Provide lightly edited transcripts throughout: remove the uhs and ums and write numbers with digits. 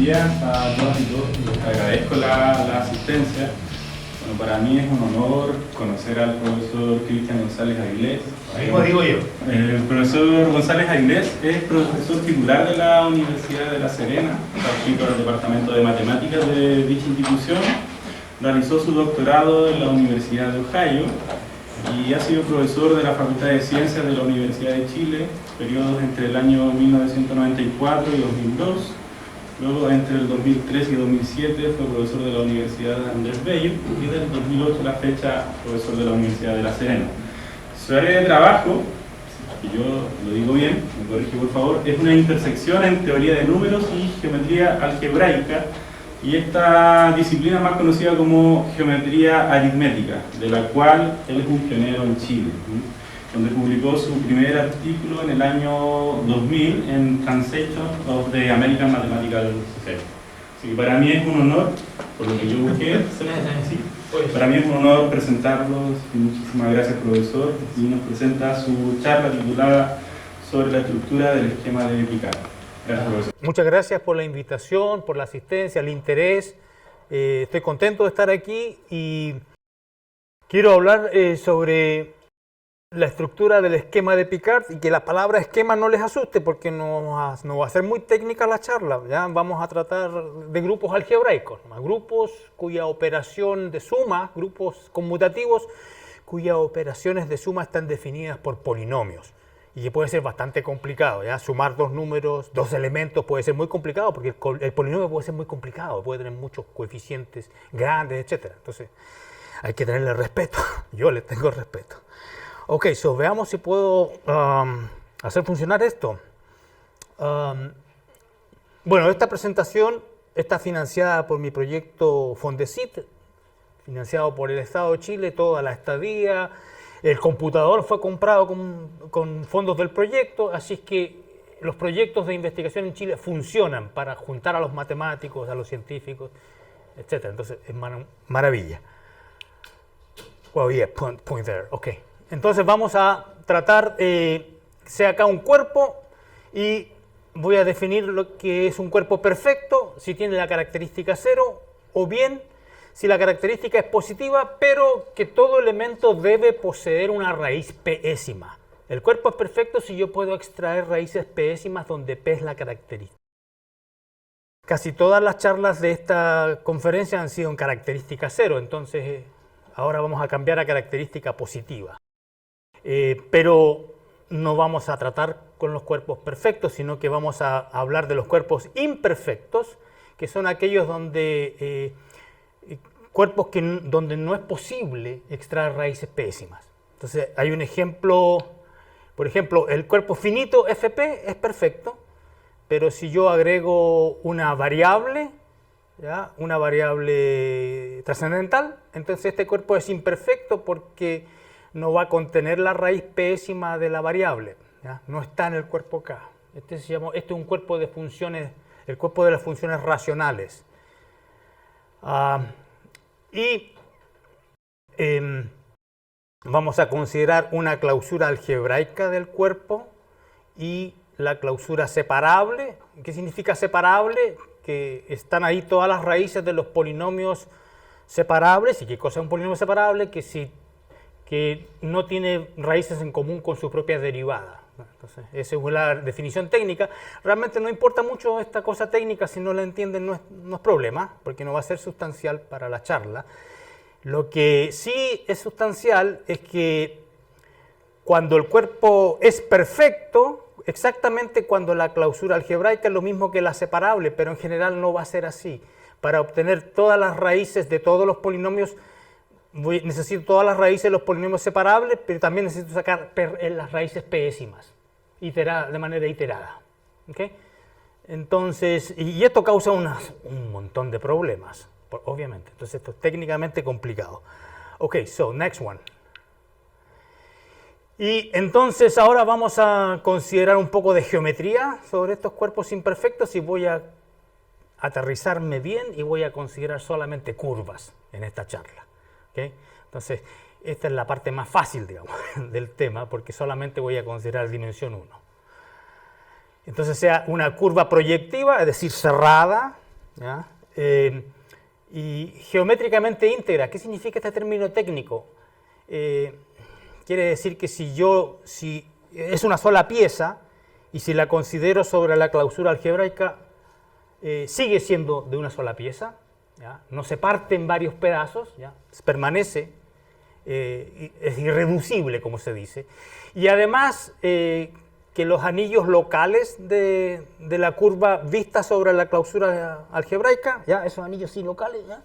días a todas y todos. Les agradezco la asistencia. Bueno, para mí es un honor conocer al profesor Cristian González Avilés. Mismo digo yo. El profesor González Avilés es profesor titular de la Universidad de La Serena, adscrito al Departamento de Matemáticas de dicha institución. Realizó su doctorado en la Universidad de Ohio y ha sido profesor de la Facultad de Ciencias de la Universidad de Chile, periodos entre el año 1994 y 2002. Luego, entre el 2003 y 2007, fue profesor de la Universidad de Andrés Bello y desde el 2008 a la fecha, profesor de la Universidad de La Serena. Su área de trabajo, si yo lo digo bien, me corrige por favor, es una intersección en teoría de números y geometría algebraica, y esta disciplina más conocida como geometría aritmética, de la cual él es un pionero en Chile, donde publicó su primer artículo en el año 2000 en Translation of the American Mathematical Society. Así que para mí es un honor, por lo que yo busqué, para mí es un honor presentarlos y muchísimas gracias, profesor, y nos presenta su charla titulada sobre la estructura del esquema de Picard. Gracias, profesor. Muchas gracias por la invitación, por la asistencia, el interés. Estoy contento de estar aquí y quiero hablar sobre la estructura del esquema de Picard y que la palabra esquema no les asuste porque no va a ser muy técnica la charla. ¿Ya? Vamos a tratar de grupos algebraicos, grupos cuya operación de suma, grupos conmutativos cuyas operaciones de suma están definidas por polinomios. Y que puede ser bastante complicado, ¿ya? Sumar dos números, dos elementos puede ser muy complicado porque el polinomio puede ser muy complicado, puede tener muchos coeficientes grandes, etc. Entonces hay que tenerle respeto, yo le tengo respeto. Ok, veamos si puedo hacer funcionar esto. Bueno, esta presentación está financiada por mi proyecto Fondesit, financiado por el Estado de Chile, toda la estadía. El computador fue comprado con fondos del proyecto, así es que los proyectos de investigación en Chile funcionan para juntar a los matemáticos, a los científicos, etc. Entonces, es maravilla. Well, yeah, point there. Ok. Entonces, vamos a tratar, sea acá un cuerpo, y voy a definir lo que es un cuerpo perfecto, si tiene la característica 0, o bien si la característica es positiva, pero que todo elemento debe poseer una raíz pésima. El cuerpo es perfecto si yo puedo extraer raíces pésimas donde P es la característica. Casi todas las charlas de esta conferencia han sido en característica 0, entonces ahora vamos a cambiar a característica positiva. Pero no vamos a tratar con los cuerpos perfectos, sino que vamos a hablar de los cuerpos imperfectos, que son aquellos donde cuerpos donde no es posible extraer raíces pésimas. Entonces hay un ejemplo, por ejemplo, el cuerpo finito FP es perfecto, pero si yo agrego una variable, ¿ya? Una variable trascendental, entonces este cuerpo es imperfecto porque no va a contener la raíz pésima de la variable, ¿ya? No está en el cuerpo K. Este es un cuerpo de funciones, el cuerpo de las funciones racionales. Vamos a considerar una clausura algebraica del cuerpo y la clausura separable. ¿Qué significa separable? Que están ahí todas las raíces de los polinomios separables. ¿Y qué cosa es un polinomio separable? Que no tiene raíces en común con su propia derivada. Entonces, esa es la definición técnica. Realmente no importa mucho esta cosa técnica, si no la entienden no es problema, porque no va a ser sustancial para la charla. Lo que sí es sustancial es que cuando el cuerpo es perfecto, exactamente cuando la clausura algebraica es lo mismo que la separable, pero en general no va a ser así. Para obtener todas las raíces de todos los polinomios, necesito todas las raíces de los polinomios separables, pero también necesito sacar las raíces pésimas, de manera iterada. ¿Okay? Entonces, y esto causa un montón de problemas, obviamente. Entonces, esto es técnicamente complicado. Ok, next one. Y entonces ahora vamos a considerar un poco de geometría sobre estos cuerpos imperfectos y voy a aterrizarme bien y voy a considerar solamente curvas en esta charla. ¿Okay? Entonces, esta es la parte más fácil, digamos, del tema, porque solamente voy a considerar dimensión 1. Entonces, sea una curva proyectiva, es decir, cerrada, ¿ya? Y geométricamente íntegra, ¿qué significa este término técnico? Quiere decir que si es una sola pieza y si la considero sobre la clausura algebraica, sigue siendo de una sola pieza, ¿ya? No se parte en varios pedazos, ¿ya? Permanece, es irreducible, como se dice. Y además, que los anillos locales de la curva vista sobre la clausura algebraica, ¿ya? Esos anillos sí locales, ¿ya?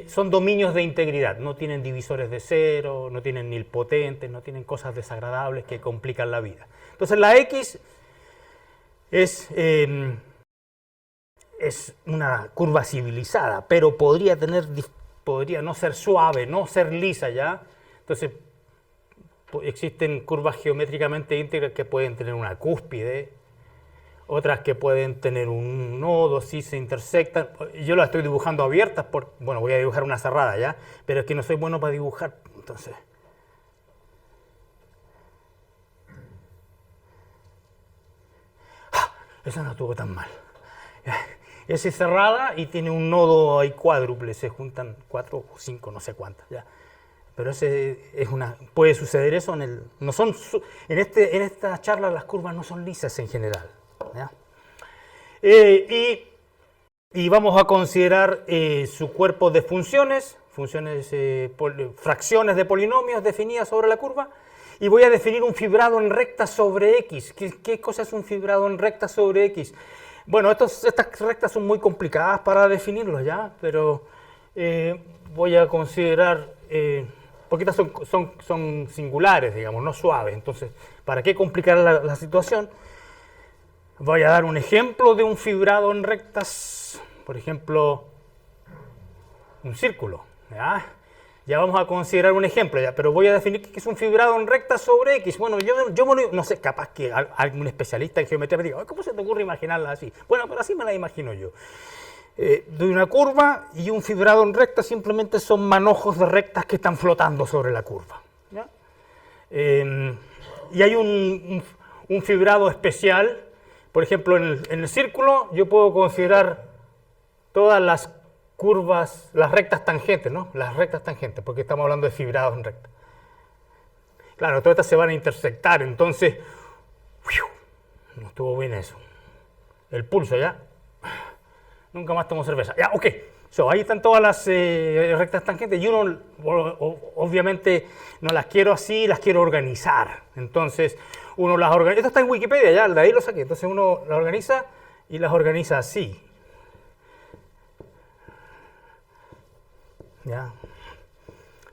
Son dominios de integridad, no tienen divisores de cero, no tienen nilpotentes, no tienen cosas desagradables que complican la vida. Entonces la X es una curva civilizada, pero podría no ser suave, no ser lisa, ¿ya? Entonces existen curvas geométricamente íntegras que pueden tener una cúspide, otras que pueden tener un nodo, si se intersectan. Yo las estoy dibujando abiertas, bueno, voy a dibujar una cerrada, ¿ya? Pero es que no soy bueno para dibujar, entonces. ¡Ah! Esa no estuvo tan mal. Esa es cerrada y tiene un nodo ahí cuádruple, se juntan 4 o 5, no sé cuántas, ¿ya? Pero puede suceder eso en esta charla las curvas no son lisas en general, ¿ya? Y vamos a considerar su cuerpo de fracciones de polinomios definidas sobre la curva, y voy a definir un fibrado en recta sobre X. ¿Qué cosa es un fibrado en recta sobre X? Bueno, estas rectas son muy complicadas para definirlos, ¿ya? Pero voy a considerar, porque estas son singulares, digamos, no suaves. Entonces, ¿para qué complicar la situación? Voy a dar un ejemplo de un fibrado en rectas, por ejemplo, un círculo, ¿ya? Ya vamos a considerar un ejemplo, ¿ya? Pero voy a definir qué es un fibrado en recta sobre X. Bueno, no sé, capaz que algún especialista en geometría me diga, ¿cómo se te ocurre imaginarla así? Bueno, pero así me la imagino yo. De una curva y un fibrado en recta simplemente son manojos de rectas que están flotando sobre la curva, ¿ya? Y hay un fibrado especial. Por ejemplo, en el círculo yo puedo considerar todas las curvas, las rectas tangentes, ¿no? Las rectas tangentes, porque estamos hablando de fibrados en recta. Claro, todas estas se van a intersectar, entonces, no estuvo bien eso. El pulso, ¿ya? Nunca más tomo cerveza. Ya, ok. Ahí están todas las rectas tangentes y uno, obviamente, no las quiero así, las quiero organizar. Entonces, uno las organiza. Esto está en Wikipedia, ya, de ahí lo saqué. Entonces, uno las organiza y las organiza así. ¿Ya?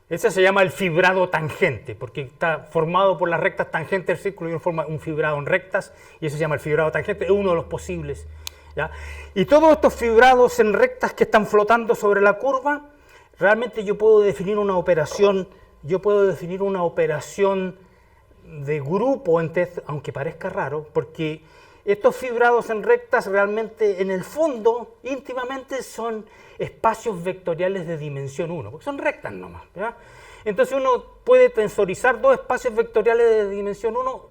Ese se llama el fibrado tangente, porque está formado por las rectas tangentes del círculo y uno forma un fibrado en rectas, y eso se llama el fibrado tangente, es uno de los posibles. ¿Ya? Y todos estos fibrados en rectas que están flotando sobre la curva, realmente yo puedo definir una operación de grupo, aunque parezca raro, porque estos fibrados en rectas realmente, en el fondo, íntimamente, son espacios vectoriales de dimensión 1, porque son rectas nomás, ¿ya? Entonces uno puede tensorizar dos espacios vectoriales de dimensión 1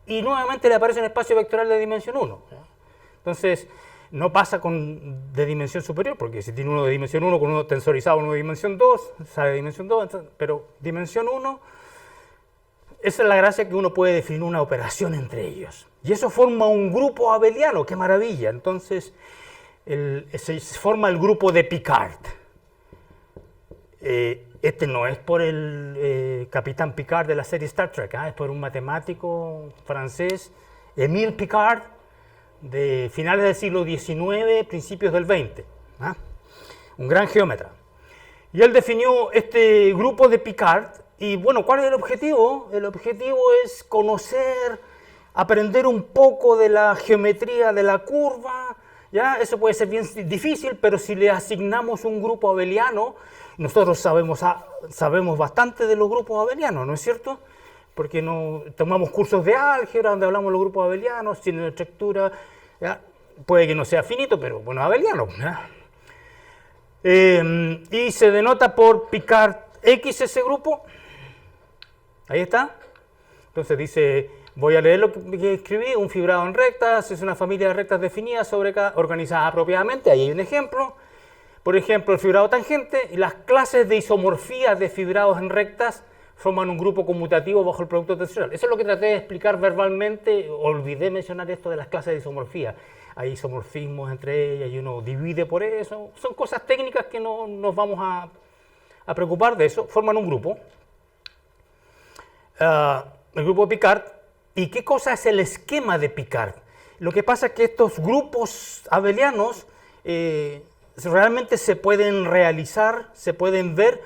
y nuevamente le aparece un espacio vectorial de dimensión 1, ¿ya? Entonces, no pasa de dimensión superior, porque si tiene uno de dimensión 1 con uno tensorizado, uno de dimensión 2, sale de dimensión 2, pero dimensión 1, esa es la gracia, que uno puede definir una operación entre ellos. Y eso forma un grupo abeliano, ¡qué maravilla! Entonces, se forma el grupo de Picard. Este no es por el capitán Picard de la serie Star Trek, es por un matemático francés, Émile Picard, de finales del siglo XIX, principios del XX, un gran geómetra. Y él definió este grupo de Picard, y bueno, ¿cuál es el objetivo? El objetivo es conocer, aprender un poco de la geometría de la curva, ¿ya? Eso puede ser bien difícil, pero si le asignamos un grupo abeliano, nosotros sabemos bastante de los grupos abelianos, ¿no es cierto? Porque tomamos cursos de álgebra donde hablamos de los grupos abelianos, sin estructura, ¿ya? Puede que no sea finito, pero bueno, abeliano, ¿ya? Y se denota por Picard X ese grupo, ahí está. Entonces dice Voy a leer lo que escribí. Un fibrado en rectas es una familia de rectas definidas organizadas apropiadamente. Ahí hay un ejemplo. Por ejemplo, el fibrado tangente y las clases de isomorfía de fibrados en rectas forman un grupo conmutativo bajo el producto tensional. Eso es lo que traté de explicar verbalmente. Olvidé mencionar esto de las clases de isomorfía. Hay isomorfismos entre ellas y uno divide por eso. Son cosas técnicas que no nos vamos a preocupar de eso. Forman un grupo. El grupo de Picard. ¿Y qué cosa es el esquema de Picard? Lo que pasa es que estos grupos abelianos realmente se pueden realizar, se pueden ver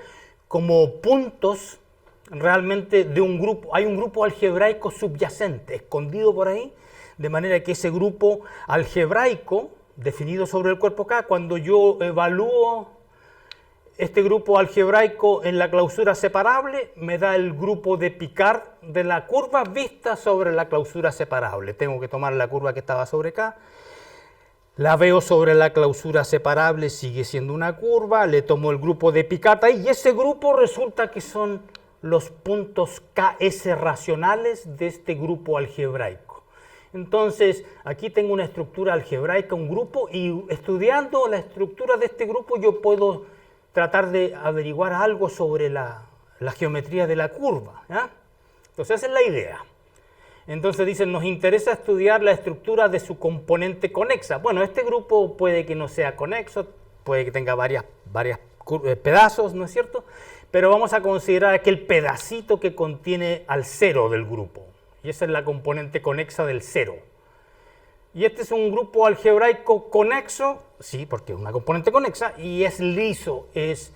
como puntos realmente de un grupo. Hay un grupo algebraico subyacente, escondido por ahí, de manera que ese grupo algebraico, definido sobre el cuerpo K, cuando yo evalúo este grupo algebraico en la clausura separable, me da el grupo de Picard de la curva vista sobre la clausura separable. Tengo que tomar la curva que estaba sobre K, la veo sobre la clausura separable, sigue siendo una curva, le tomo el grupo de Picard ahí, y ese grupo resulta que son los puntos KS racionales de este grupo algebraico. Entonces, aquí tengo una estructura algebraica, un grupo, y estudiando la estructura de este grupo yo puedo tratar de averiguar algo sobre la geometría de la curva. ¿Ya? Entonces, esa es la idea. Entonces dicen, nos interesa estudiar la estructura de su componente conexa. Bueno, este grupo puede que no sea conexo, puede que tenga varios pedazos, ¿no es cierto? Pero vamos a considerar aquel pedacito que contiene al cero del grupo. Y esa es la componente conexa del cero. Y este es un grupo algebraico conexo, sí, porque es una componente conexa, y es liso, es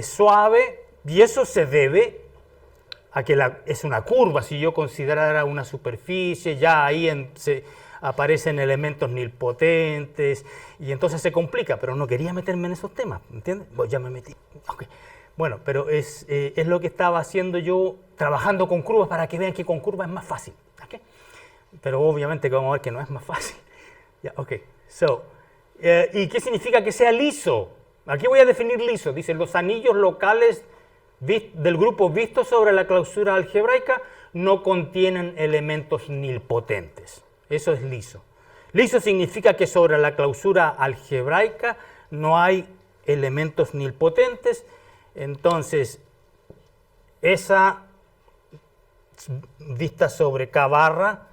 suave, y eso se debe a que es una curva. Si yo considerara una superficie, ya ahí aparecen elementos nilpotentes, y entonces se complica, pero no quería meterme en esos temas, ¿entiendes? Pues ya me metí. Okay. Bueno, pero es lo que estaba haciendo yo, trabajando con curvas, para que vean que con curvas es más fácil. ¿Okay? Pero obviamente que vamos a ver que no es más fácil. Yeah, okay. ¿Y qué significa que sea liso? Aquí voy a definir liso. Dice, los anillos locales del grupo vistos sobre la clausura algebraica no contienen elementos nilpotentes. Eso es liso. Liso significa que sobre la clausura algebraica no hay elementos nilpotentes. Entonces, esa vista sobre K barra,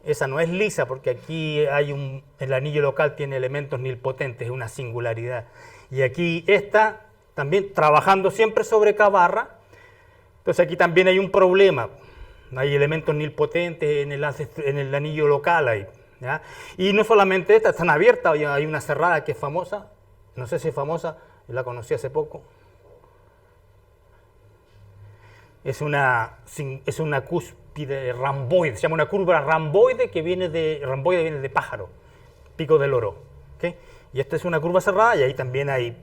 esa no es lisa, porque aquí el anillo local tiene elementos nilpotentes, es una singularidad. Y aquí esta, también trabajando siempre sobre K barra, entonces aquí también hay un problema. Hay elementos nilpotentes en el anillo local ahí, ¿ya? Y no solamente esta, están abiertas, hay una cerrada que es famosa, no sé si es famosa, la conocí hace poco. Es una cúspide ramboide, se llama una curva ramboide que viene de pájaro, pico del oro. ¿Okay? Y esta es una curva cerrada y ahí también hay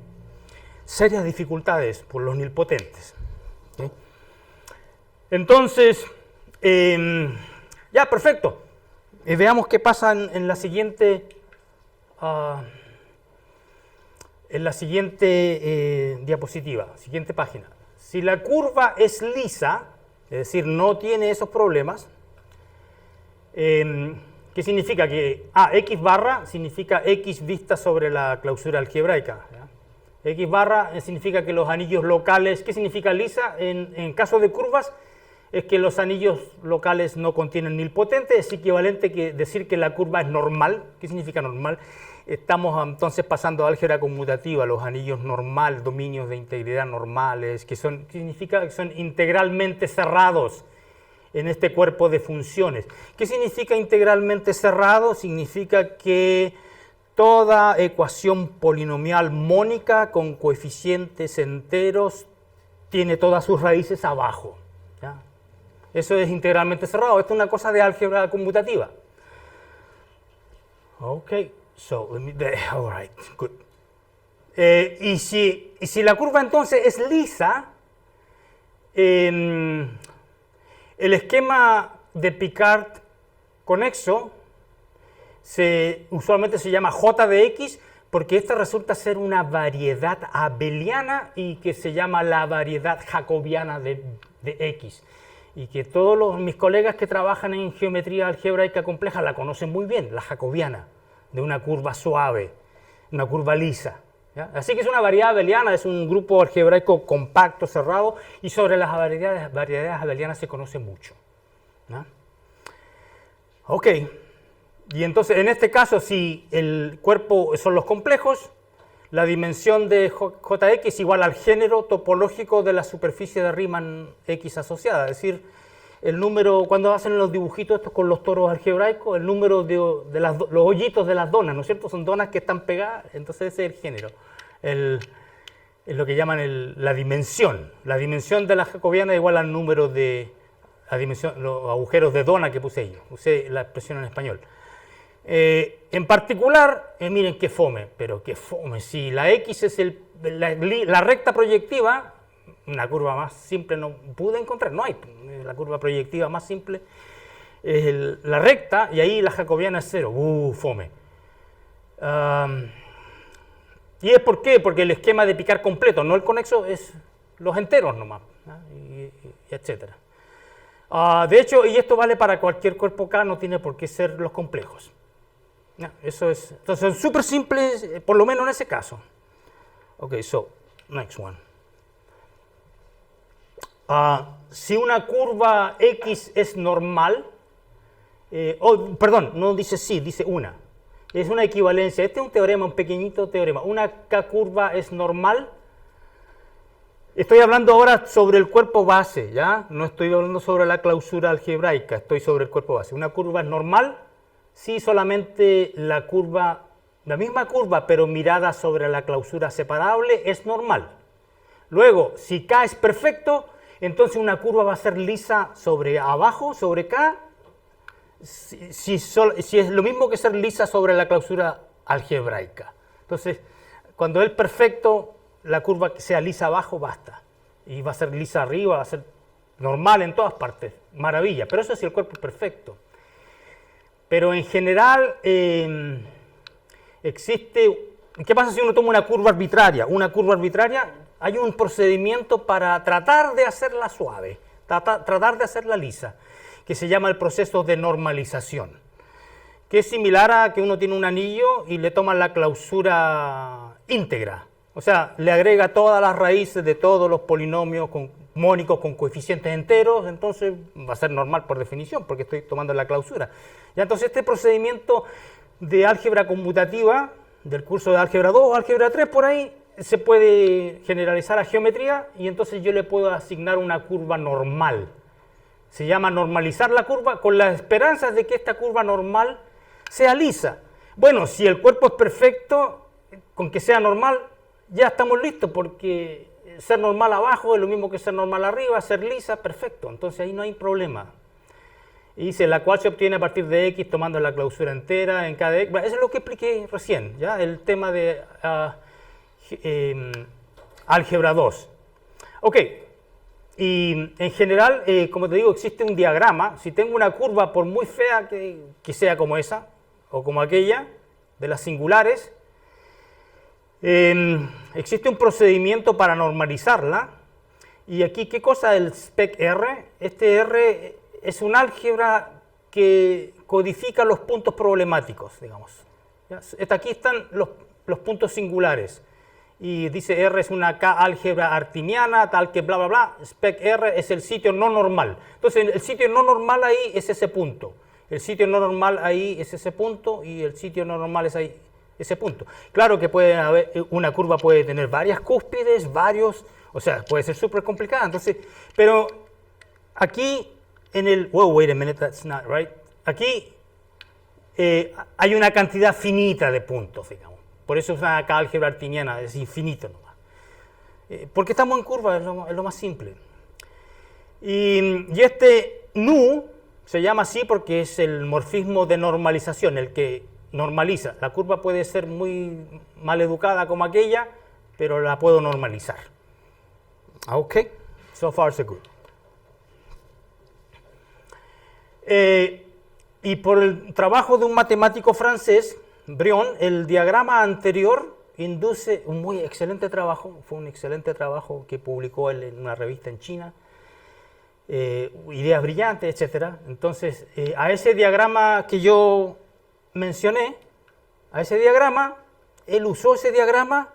serias dificultades por los nilpotentes. ¿Okay? Entonces, ya, perfecto. Veamos qué pasa en la siguiente diapositiva, siguiente página. Si la curva es lisa, es decir, no tiene esos problemas, ¿qué significa? Que X barra significa X vista sobre la clausura algebraica. ¿Ya? X barra significa que los anillos locales, ¿qué significa lisa? En caso de curvas, es que los anillos locales no contienen nilpotentes, es equivalente que decir que la curva es normal. ¿Qué significa normal? Estamos entonces pasando a álgebra conmutativa, los anillos normal, dominios de integridad normales, significa que son integralmente cerrados en este cuerpo de funciones. ¿Qué significa integralmente cerrado? Significa que toda ecuación polinomial mónica con coeficientes enteros tiene todas sus raíces abajo. ¿Ya? Eso es integralmente cerrado. Esto es una cosa de álgebra conmutativa. Ok. All right, good. Y si la curva entonces es lisa, el esquema de Picard conexo usualmente se llama J de X, porque esta resulta ser una variedad abeliana y que se llama la variedad jacobiana de X. y que todos mis colegas que trabajan en geometría algebraica compleja la conocen muy bien, la jacobiana, de una curva suave, una curva lisa. ¿Ya? Así que es una variedad abeliana, es un grupo algebraico compacto, cerrado, y sobre las variedades abelianas se conoce mucho. ¿Ya? Ok, y entonces en este caso, si el cuerpo son los complejos, la dimensión de Jx es igual al género topológico de la superficie de Riemann X asociada, es decir, el número, cuando hacen los dibujitos estos con los toros algebraicos, el número de los hoyitos de las donas, ¿no es cierto? Son donas que están pegadas, entonces ese es el género. Es lo que llaman la dimensión. La dimensión de la jacobiana es igual al número de los agujeros de dona que puse yo. Usé la expresión en español. En particular, miren qué fome, pero qué fome. Si la X es la recta proyectiva, una curva más simple no pude encontrar, no hay. La curva proyectiva más simple es la recta, y ahí la jacobiana es 0. Fome. ¿Y es por qué? Porque el esquema de picar completo, no el conexo, es los enteros nomás, y etcétera. De hecho, y esto vale para cualquier cuerpo K, no tiene por qué ser los complejos. Eso es, entonces son súper simples, por lo menos en ese caso. Ok, so, next one. Si una curva X es normal, perdón, no dice sí, dice una. Es una equivalencia. Este es un teorema, un pequeñito teorema. Una K curva es normal. Estoy hablando ahora sobre el cuerpo base, ¿ya? No estoy hablando sobre la clausura algebraica, estoy sobre el cuerpo base. Una curva es normal si solamente la misma curva, pero mirada sobre la clausura separable, es normal. Luego, si K es perfecto, entonces una curva va a ser lisa sobre abajo, sobre K, si es lo mismo que ser lisa sobre la clausura algebraica. Entonces, cuando es perfecto, la curva que sea lisa abajo basta. Y va a ser lisa arriba, va a ser normal en todas partes. Maravilla, pero eso es si el cuerpo es perfecto. Pero en general, existe... ¿Qué pasa si uno toma una curva arbitraria? Una curva arbitraria, hay un procedimiento para tratar de hacerla suave, tratar de hacerla lisa, que se llama el proceso de normalización, que es similar a que uno tiene un anillo y le toma la clausura íntegra. O sea, le agrega todas las raíces de todos los polinomios mónicos con coeficientes enteros, entonces va a ser normal por definición, porque estoy tomando la clausura. Ya, entonces este procedimiento de álgebra conmutativa, del curso de álgebra 2 o álgebra 3, por ahí, se puede generalizar a geometría, y entonces yo le puedo asignar una curva normal. Se llama normalizar la curva con las esperanzas de que esta curva normal sea lisa. Bueno, si el cuerpo es perfecto, con que sea normal, ya estamos listos, porque ser normal abajo es lo mismo que ser normal arriba, ser lisa, perfecto. Entonces ahí no hay problema. Y dice, la cual se obtiene a partir de X tomando la clausura entera en cada X. Eso es lo que expliqué recién, ¿ya? El tema de álgebra 2. Ok, y en general, como te digo, existe un diagrama. Si tengo una curva, por muy fea que sea como esa, o como aquella, de las singulares, existe un procedimiento para normalizarla. Y aquí, ¿qué cosa es el spec R? Este R es un álgebra que codifica los puntos problemáticos, digamos. Aquí están los puntos singulares. Y dice R es una K álgebra artiniana, tal que bla, bla, bla. Spec R es el sitio no normal. Entonces, el sitio no normal ahí es ese punto. El sitio no normal ahí es ese punto, y el sitio no normal es ahí, ese punto. Claro que una curva puede tener varias cúspides, o sea, puede ser súper complicada. Entonces, pero aquí wait a minute, that's not right. Aquí hay una cantidad finita de puntos, digamos. Por eso es una K álgebra artiniana, es infinito nomás. Porque estamos en curva, es lo más simple. Y este nu se llama así porque es el morfismo de normalización, el que normaliza. La curva puede ser muy mal educada como aquella, pero la puedo normalizar. Ok, so far so good. Y por el trabajo de un matemático francés, Brion, el diagrama anterior induce un muy excelente trabajo, fue un excelente trabajo que publicó él en una revista en China. ideas brillantes, etc. Entonces, a ese diagrama que yo mencioné, él usó ese diagrama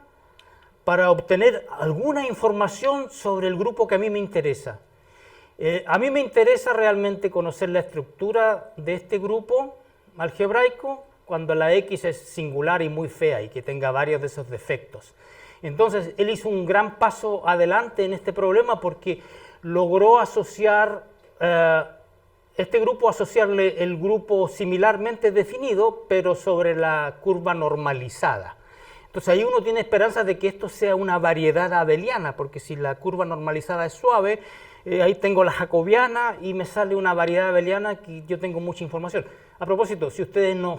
para obtener alguna información sobre el grupo que a mí me interesa. A mí me interesa realmente conocer la estructura de este grupo algebraico cuando la X es singular y muy fea y que tenga varios de esos defectos. Entonces, él hizo un gran paso adelante en este problema porque logró asociar, este grupo, asociarle el grupo similarmente definido, pero sobre la curva normalizada. Entonces, ahí uno tiene esperanza de que esto sea una variedad abeliana, porque si la curva normalizada es suave, ahí tengo la jacobiana y me sale una variedad abeliana que yo tengo mucha información. A propósito, si ustedes no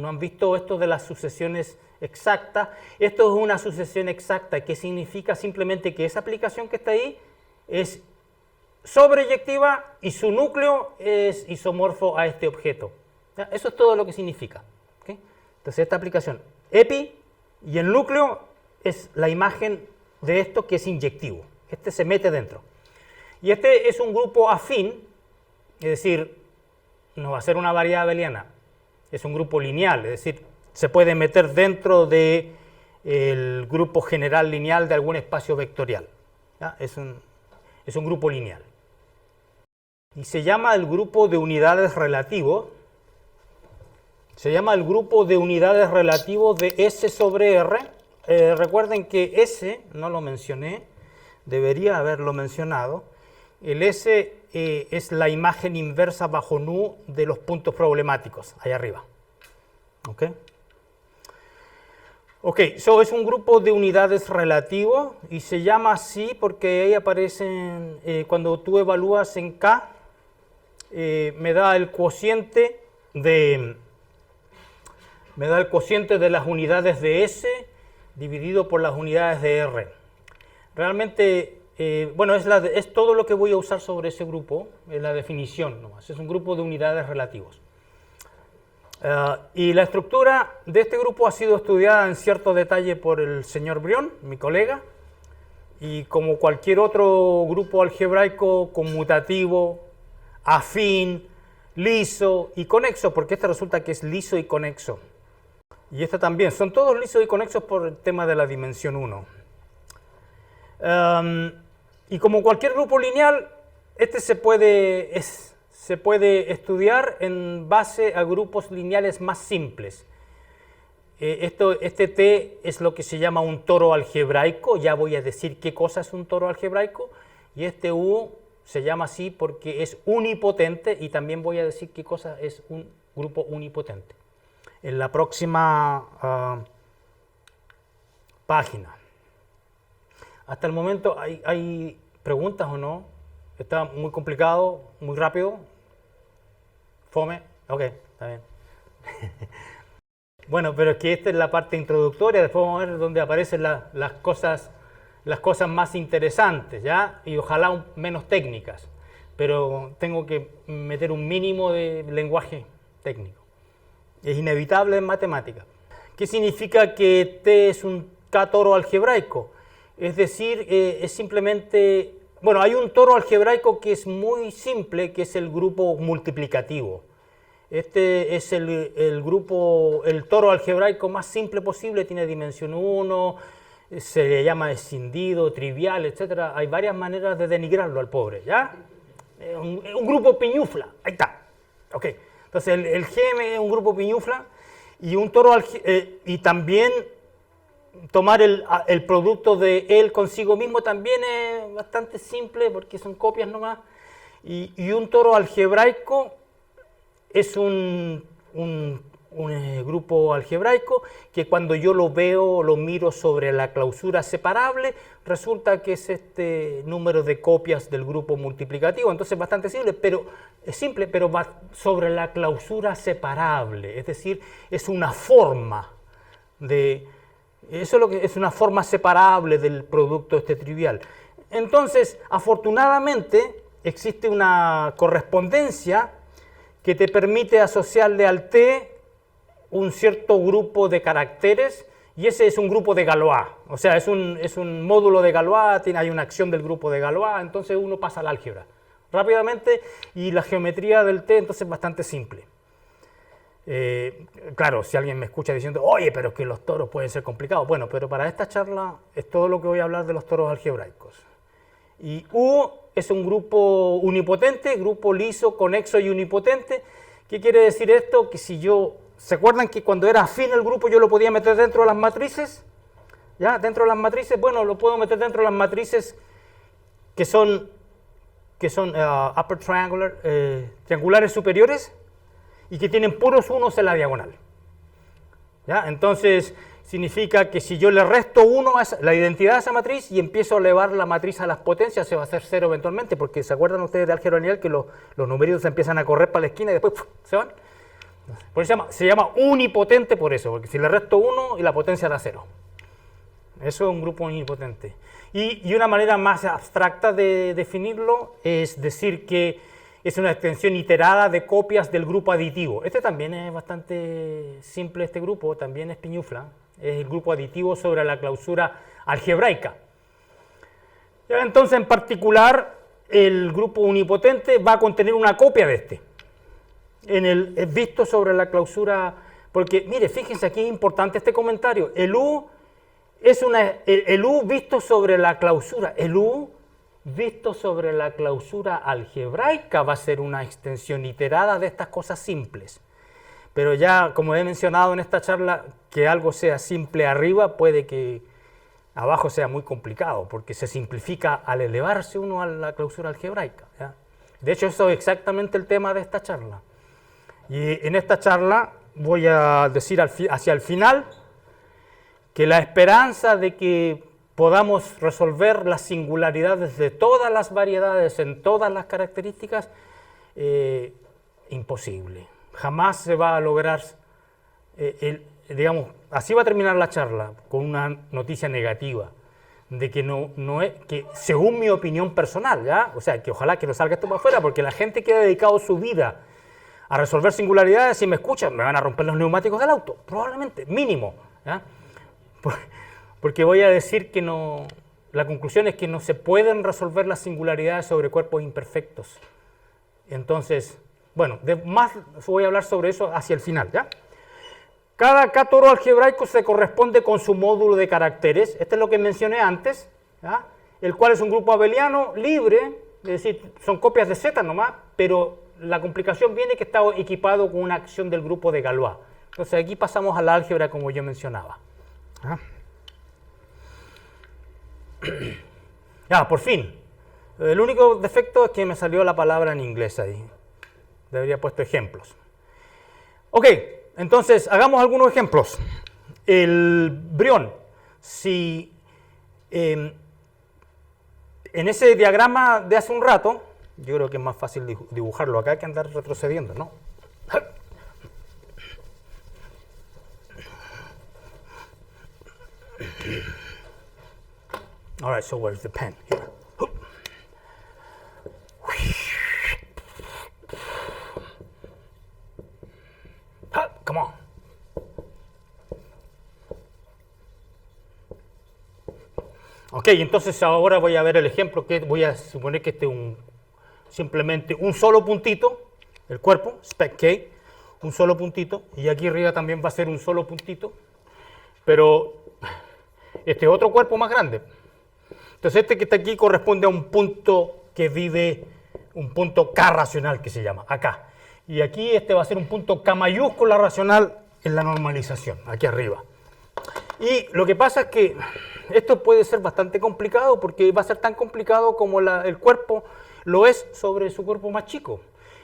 han visto esto de las sucesiones exactas, esto es una sucesión exacta, que significa simplemente que esa aplicación que está ahí es sobreyectiva y su núcleo es isomorfo a este objeto. ¿Ya? Eso es todo lo que significa. ¿Okay? Entonces, esta aplicación epi y el núcleo es la imagen de esto que es inyectivo. Este se mete dentro. Y este es un grupo afín, es decir, no va a ser una variedad abeliana, es un grupo lineal, es decir, se puede meter dentro del grupo general lineal de algún espacio vectorial. ¿Ya? Es un grupo lineal. Y se llama el grupo de unidades relativo. Se llama el grupo de unidades relativo de S sobre R. Recuerden que S, no lo mencioné, debería haberlo mencionado. El S es la imagen inversa bajo nu de los puntos problemáticos, allá arriba. ¿Ok? Ok, so es un grupo de unidades relativo y se llama así porque ahí aparecen, cuando tú evalúas en K, me da el cociente de las unidades de S dividido por las unidades de R. Realmente, bueno, es todo lo que voy a usar sobre ese grupo, es la definición nomás, es un grupo de unidades relativos. Y la estructura de este grupo ha sido estudiada en cierto detalle por el señor Brion, mi colega, y como cualquier otro grupo algebraico conmutativo, afín, liso y conexo, porque este resulta que es liso y conexo. Y este también, son todos lisos y conexos por el tema de la dimensión 1. Y como cualquier grupo lineal, este se puede estudiar en base a grupos lineales más simples. Este T es lo que se llama un toro algebraico, ya voy a decir qué cosa es un toro algebraico, y este U se llama así porque es unipotente, y también voy a decir qué cosa es un grupo unipotente en la próxima página. Hasta el momento, ¿hay preguntas o no? ¿Está muy complicado, muy rápido? ¿Fome? Ok, está bien. Bueno, pero es que esta es la parte introductoria, después vamos a ver dónde aparecen las cosas más interesantes, ¿ya? Y ojalá menos técnicas, pero tengo que meter un mínimo de lenguaje técnico. Es inevitable en matemática. ¿Qué significa que T es un K-toro algebraico? Es decir, es simplemente... Bueno, hay un toro algebraico que es muy simple, que es el grupo multiplicativo. Este es el toro algebraico más simple posible, tiene dimensión 1, se le llama escindido, trivial, etc. Hay varias maneras de denigrarlo al pobre, ¿ya? Un grupo piñufla, ahí está. Ok, entonces el GM es un grupo piñufla y un toro y también tomar el producto de él consigo mismo también es bastante simple porque son copias nomás. Y un toro algebraico es un grupo algebraico que cuando yo lo veo, lo miro sobre la clausura separable, resulta que es este número de copias del grupo multiplicativo. Entonces es bastante simple, pero va sobre la clausura separable, es decir, es una forma de... Eso es lo que es una forma separable del producto este trivial. Entonces, afortunadamente, existe una correspondencia que te permite asociarle al T un cierto grupo de caracteres y ese es un grupo de Galois, o sea, es un módulo de Galois, hay una acción del grupo de Galois, entonces uno pasa al álgebra rápidamente, y la geometría del T entonces es bastante simple. Claro, si alguien me escucha diciendo, oye, pero es que los toros pueden ser complicados, bueno, pero para esta charla es todo lo que voy a hablar de los toros algebraicos. Y U es un grupo unipotente, grupo liso, conexo y unipotente. ¿Qué quiere decir esto? Que si yo, ¿se acuerdan que cuando era afín el grupo yo lo podía meter dentro de las matrices? ¿Ya? Dentro de las matrices, bueno, lo puedo meter dentro de las matrices que son upper triangular, triangulares superiores, y que tienen puros unos en la diagonal. ¿Ya? Entonces, significa que si yo le resto 1 a la identidad de esa matriz y empiezo a elevar la matriz a las potencias, se va a hacer 0 eventualmente, porque ¿se acuerdan ustedes de álgebra lineal que los numeritos empiezan a correr para la esquina y después se van? Por eso se llama unipotente por eso, porque si le resto 1 y la potencia da 0. Eso es un grupo unipotente. Y una manera más abstracta de definirlo es decir que es una extensión iterada de copias del grupo aditivo. Este también es bastante simple, este grupo, también es piñufla. Es el grupo aditivo sobre la clausura algebraica. Entonces, en particular, el grupo unipotente va a contener una copia de este. Visto sobre la clausura, porque, mire, fíjense, aquí es importante este comentario. El U visto sobre la clausura. El U visto sobre la clausura algebraica va a ser una extensión iterada de estas cosas simples. Pero ya, como he mencionado en esta charla, que algo sea simple arriba puede que abajo sea muy complicado, porque se simplifica al elevarse uno a la clausura algebraica, ¿ya? De hecho, eso es exactamente el tema de esta charla. Y en esta charla voy a decir hacia el final que la esperanza de que podamos resolver las singularidades de todas las variedades en todas las características, imposible. Jamás se va a lograr, digamos, así va a terminar la charla, con una noticia negativa, de que no es, que según mi opinión personal, ¿ya? O sea, que ojalá que no salga esto para afuera, porque la gente que ha dedicado su vida a resolver singularidades, si me escuchan, me van a romper los neumáticos del auto, probablemente, mínimo, ¿ya? Porque voy a decir que no, la conclusión es que no se pueden resolver las singularidades sobre cuerpos imperfectos. Entonces, bueno, más voy a hablar sobre eso hacia el final, ¿ya? Cada toro algebraico se corresponde con su módulo de caracteres, este es lo que mencioné antes, ¿ya? El cual es un grupo abeliano libre, es decir, son copias de Z nomás, pero la complicación viene que está equipado con una acción del grupo de Galois. Entonces aquí pasamos a la álgebra como yo mencionaba. ¿Ah? Ya, por fin. El único defecto es que me salió la palabra en inglés ahí. Debería haber puesto ejemplos. Ok, entonces hagamos algunos ejemplos. El brión, si en ese diagrama de hace un rato, yo creo que es más fácil dibujarlo acá que andar retrocediendo, ¿no? All right, so where's the pen? Here. Come on. Ok, entonces ahora voy a ver el ejemplo que voy a suponer que este es simplemente un solo puntito, el cuerpo, spec K, un solo puntito, y aquí arriba también va a ser un solo puntito, pero este es otro cuerpo más grande. Entonces este que está aquí corresponde a un punto que vive, un punto K racional que se llama, acá. Y aquí este va a ser un punto K mayúscula racional en la normalización, aquí arriba. Y lo que pasa es que esto puede ser bastante complicado porque va a ser tan complicado como el cuerpo lo es sobre su cuerpo más chico.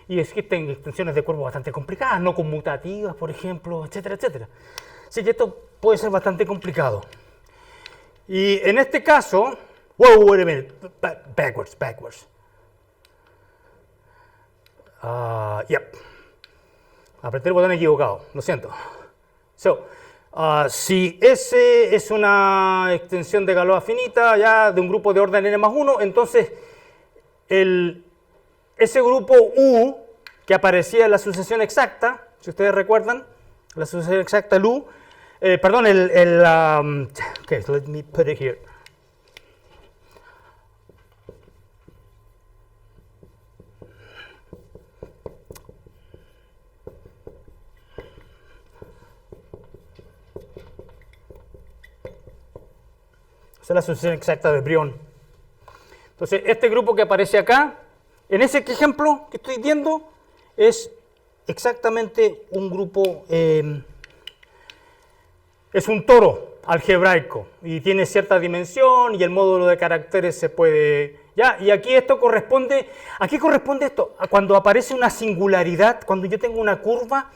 Y existen extensiones de cuerpo bastante complicadas, no conmutativas, por ejemplo, etcétera, etcétera. Así que esto puede ser bastante complicado. Y en este caso, wait a minute, backwards. Yep. Apreté el botón equivocado, lo siento. Si S es una extensión de Galois finita, ya de un grupo de orden n+1, entonces ese grupo U que aparecía en la sucesión exacta, si ustedes recuerdan, la sucesión exacta, el U, Perdón, okay, so let me put it here. Esa es la sucesión exacta de Brion. Entonces, este grupo que aparece acá, en ese ejemplo que estoy viendo, es exactamente un grupo, es un toro algebraico y tiene cierta dimensión y el módulo de caracteres se puede... ¿ya? Y aquí esto corresponde, aquí corresponde esto, a cuando aparece una singularidad, cuando yo tengo una curva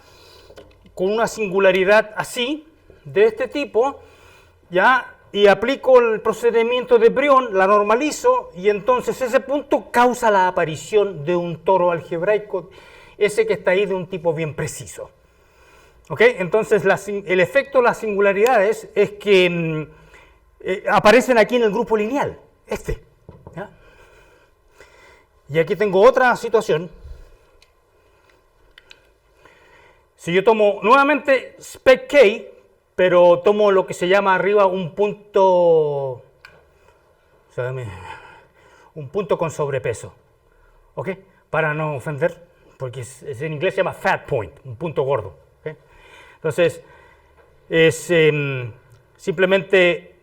con una singularidad así, de este tipo, ¿ya? Y aplico el procedimiento de Brion, la normalizo, y entonces ese punto causa la aparición de un toro algebraico, ese que está ahí de un tipo bien preciso. ¿Ok? Entonces el efecto de las singularidades es que aparecen aquí en el grupo lineal, este. ¿Ya? Y aquí tengo otra situación. Si yo tomo nuevamente spec K, pero tomo lo que se llama arriba un punto, o sea, un punto con sobrepeso, ¿ok? Para no ofender, porque en inglés se llama fat point, un punto gordo, ¿ok? Entonces, es simplemente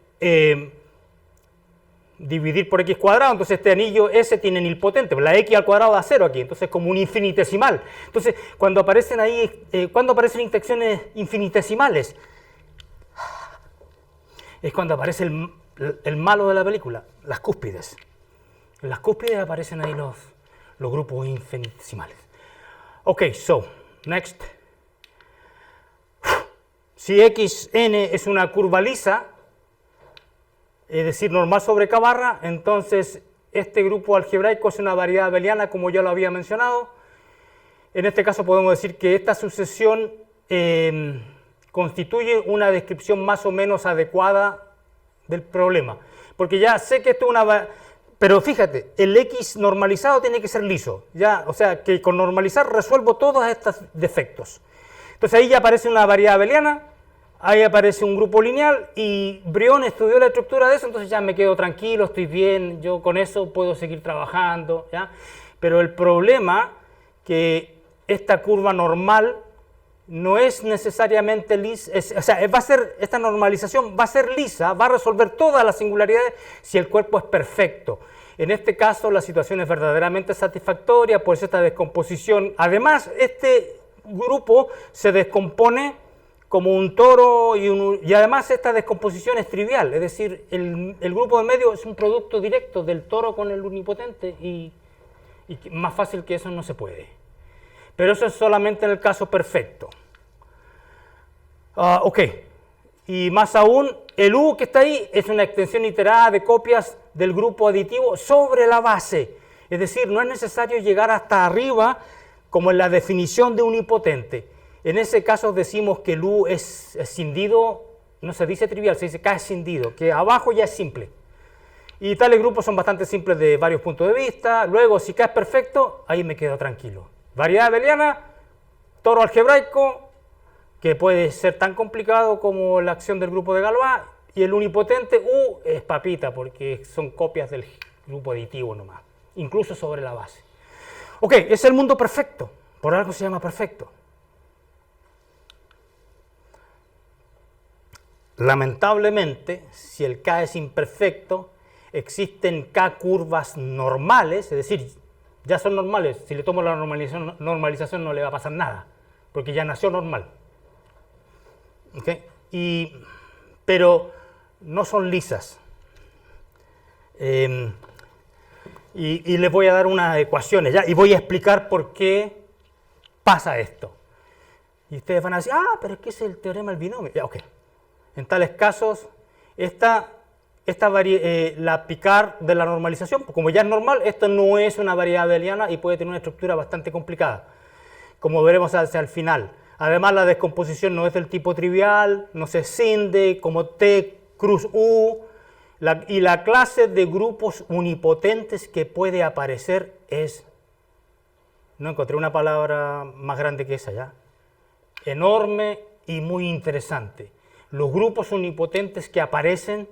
dividir por x cuadrado, entonces este anillo S tiene nilpotente, la x al cuadrado da 0 aquí, entonces como un infinitesimal. Entonces, cuando aparecen ahí, cuando aparecen interacciones infinitesimales, es cuando aparece el malo de la película, las cúspides. En las cúspides aparecen ahí los grupos infinitesimales. Ok, so, next. Si xn es una curva lisa, es decir, normal sobre K barra, entonces este grupo algebraico es una variedad abeliana, como ya lo había mencionado. En este caso podemos decir que esta sucesión constituye una descripción más o menos adecuada del problema, porque ya sé que esto es una... Pero fíjate, el X normalizado tiene que ser liso, ya, o sea, que con normalizar resuelvo todos estos defectos. Entonces ahí ya aparece una variedad abeliana, ahí aparece un grupo lineal, y Brion estudió la estructura de eso, entonces ya me quedo tranquilo, estoy bien, yo con eso puedo seguir trabajando, ¿ya? Pero el problema que esta curva normal no es necesariamente lisa, o sea, esta normalización va a ser lisa, va a resolver todas las singularidades si el cuerpo es perfecto. En este caso la situación es verdaderamente satisfactoria, pues esta descomposición, además este grupo se descompone como un toro y además esta descomposición es trivial, es decir, el grupo del medio es un producto directo del toro con el unipotente y más fácil que eso no se puede. Pero eso es solamente en el caso perfecto. Ok, y más aún, el U que está ahí es una extensión iterada de copias del grupo aditivo sobre la base. Es decir, no es necesario llegar hasta arriba como en la definición de unipotente. En ese caso decimos que el U es escindido, no se dice trivial, se dice K escindido, que abajo ya es simple. Y tales grupos son bastante simples de varios puntos de vista. Luego, si K es perfecto, ahí me quedo tranquilo. Variedad abeliana, toro algebraico, que puede ser tan complicado como la acción del grupo de Galois, y el unipotente U es papita, porque son copias del grupo aditivo nomás, incluso sobre la base. Ok, es el mundo perfecto, por algo se llama perfecto. Lamentablemente, si el K es imperfecto, existen K curvas normales, es decir, ya son normales, si le tomo la normalización no le va a pasar nada, porque ya nació normal. ¿Okay? Pero no son lisas. Y les voy a dar unas ecuaciones, ¿ya? Y voy a explicar por qué pasa esto. Y ustedes van a decir, pero es que es el teorema del binomio. Ya, ok. En tales casos, la picar de la normalización, como ya es normal, esto no es una variedad abeliana y puede tener una estructura bastante complicada, como veremos hacia el final. Además, la descomposición no es del tipo trivial, no se escinde como T cruz U, y la clase de grupos unipotentes que puede aparecer es, no encontré una palabra más grande que esa ya, enorme y muy interesante. los grupos unipotentes que aparecen.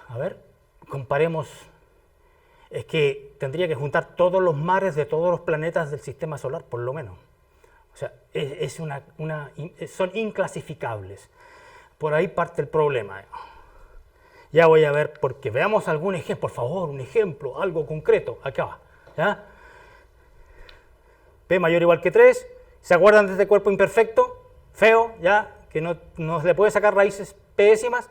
A ver, comparemos. Es que tendría que juntar todos los mares de todos los planetas del sistema solar, por lo menos. O sea, son inclasificables. Por ahí parte el problema. Ya voy a ver, porque veamos algún ejemplo, por favor, un ejemplo, algo concreto. Acá va, ¿ya? P mayor o igual que 3. ¿Se acuerdan de este cuerpo imperfecto? Feo, ¿ya? Que no se le puede sacar raíces pésimas.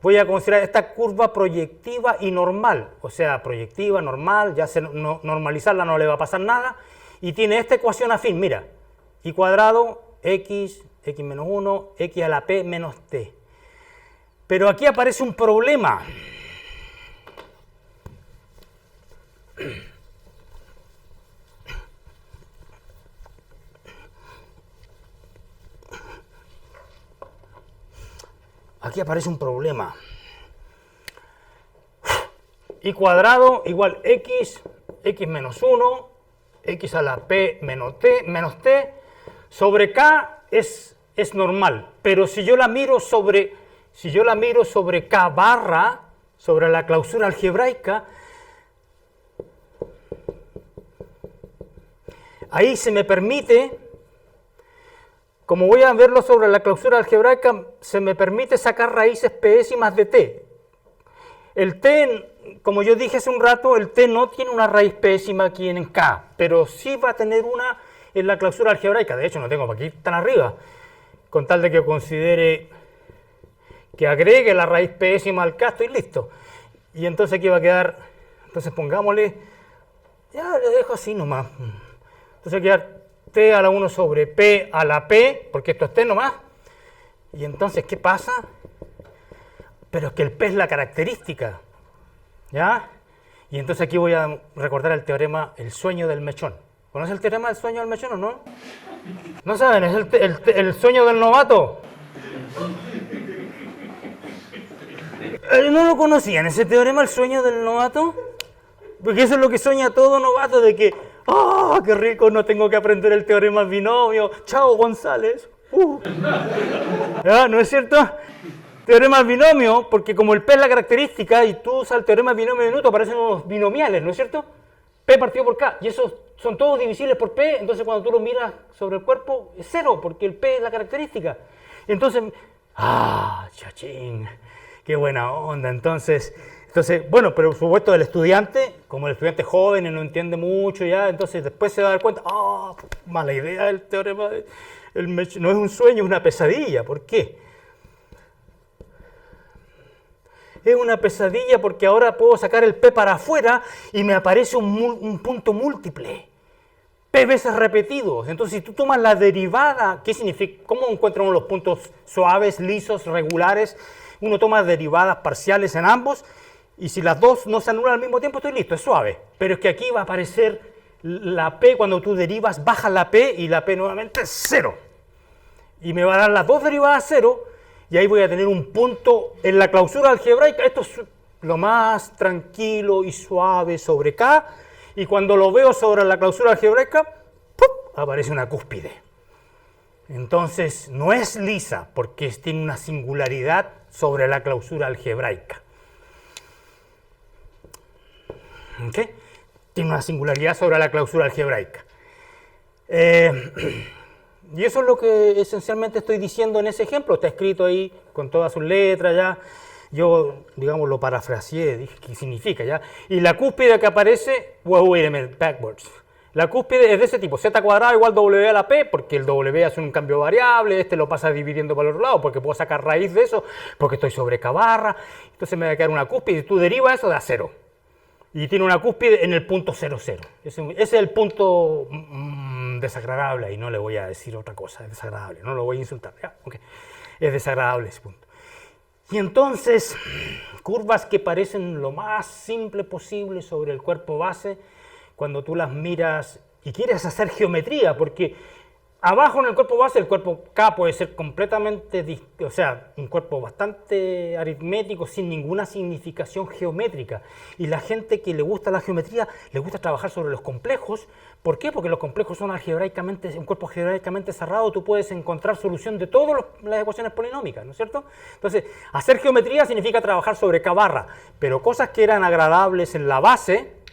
Voy a considerar esta curva proyectiva y normal, o sea, proyectiva, normal, ya normalizarla no le va a pasar nada, y tiene esta ecuación afín, mira, y cuadrado, x menos 1, x a la p menos t. Pero aquí aparece un problema. Aquí aparece un problema. Y cuadrado igual x menos 1, x a la p menos t, sobre k es normal. Pero si yo la miro sobre k barra, sobre la clausura algebraica, ahí se me permite, como voy a verlo sobre la clausura algebraica, se me permite sacar raíces pésimas de t. El t, como yo dije hace un rato, el t no tiene una raíz pésima aquí en k, pero sí va a tener una en la clausura algebraica. De hecho, no tengo aquí tan arriba, con tal de que considere que agregue la raíz pésima al k, estoy listo. Y entonces aquí va a quedar, entonces pongámosle, ya le dejo así nomás. Entonces va a quedar t a la 1 sobre p a la p, porque esto es t nomás. Y entonces, ¿qué pasa? Pero es que el p es la característica, ¿ya? Y entonces aquí voy a recordar el teorema, el sueño del mechón. ¿Conoce el teorema del sueño del mechón o no? ¿No saben? Es el sueño del novato. ¿No lo conocían ese teorema, el sueño del novato? Porque eso es lo que sueña todo novato, de que ¡ah, qué rico! No tengo que aprender el teorema del binomio. ¡Chao, González! ¿Ya? ¿No es cierto? Teorema del binomio, porque como el P es la característica y tú usas el teorema del binomio minuto, aparecen unos binomiales, ¿no es cierto? P partido por K, y esos son todos divisibles por P, entonces cuando tú lo miras sobre el cuerpo es cero, porque el P es la característica. Entonces, chachín, qué buena onda. Entonces, bueno, pero por supuesto el estudiante, como el estudiante joven y no entiende mucho ya, entonces después se va a dar cuenta, mala idea el teorema, no es un sueño, es una pesadilla. ¿Por qué? Es una pesadilla porque ahora puedo sacar el P para afuera y me aparece un punto múltiple. P veces repetidos. Entonces, si tú tomas la derivada, ¿qué significa? ¿Cómo encuentra uno los puntos suaves, lisos, regulares? Uno toma derivadas parciales en ambos y si las dos no se anulan al mismo tiempo, estoy listo, es suave. Pero es que aquí va a aparecer la P, cuando tú derivas, bajas la P y la P nuevamente es cero. Y me va a dar las dos derivadas cero. Y ahí voy a tener un punto en la clausura algebraica. Esto es lo más tranquilo y suave sobre K. Y cuando lo veo sobre la clausura algebraica, ¡pum!, aparece una cúspide. Entonces, no es lisa porque tiene una singularidad sobre la clausura algebraica. ¿Ok? Tiene una singularidad sobre la clausura algebraica. Y eso es lo que esencialmente estoy diciendo en ese ejemplo. Está escrito ahí con todas sus letras ya. Yo, digamos, lo parafraseé, dije qué significa ya. Y la cúspide que aparece, wait a minute, backwards. La cúspide es de ese tipo, z cuadrado igual w a la p, porque el w hace un cambio variable, este lo pasa dividiendo para el otro lado, porque puedo sacar raíz de eso, porque estoy sobre k barra. Entonces me va a quedar una cúspide, y tú derivas eso de a cero. Y tiene una cúspide en el punto 0, 0. Ese es el punto desagradable, y no le voy a decir otra cosa, es desagradable, no lo voy a insultar. ¿Ya? Okay. Es desagradable ese punto. Y entonces, curvas que parecen lo más simple posible sobre el cuerpo base, cuando tú las miras y quieres hacer geometría, porque abajo en el cuerpo base, el cuerpo K puede ser completamente, o sea, un cuerpo bastante aritmético, sin ninguna significación geométrica. Y la gente que le gusta la geometría, le gusta trabajar sobre los complejos. ¿Por qué? Porque los complejos son algebraicamente, un cuerpo algebraicamente cerrado, tú puedes encontrar solución de todas las ecuaciones polinómicas, ¿no es cierto? Entonces, hacer geometría significa trabajar sobre K barra, pero cosas que eran agradables en la base,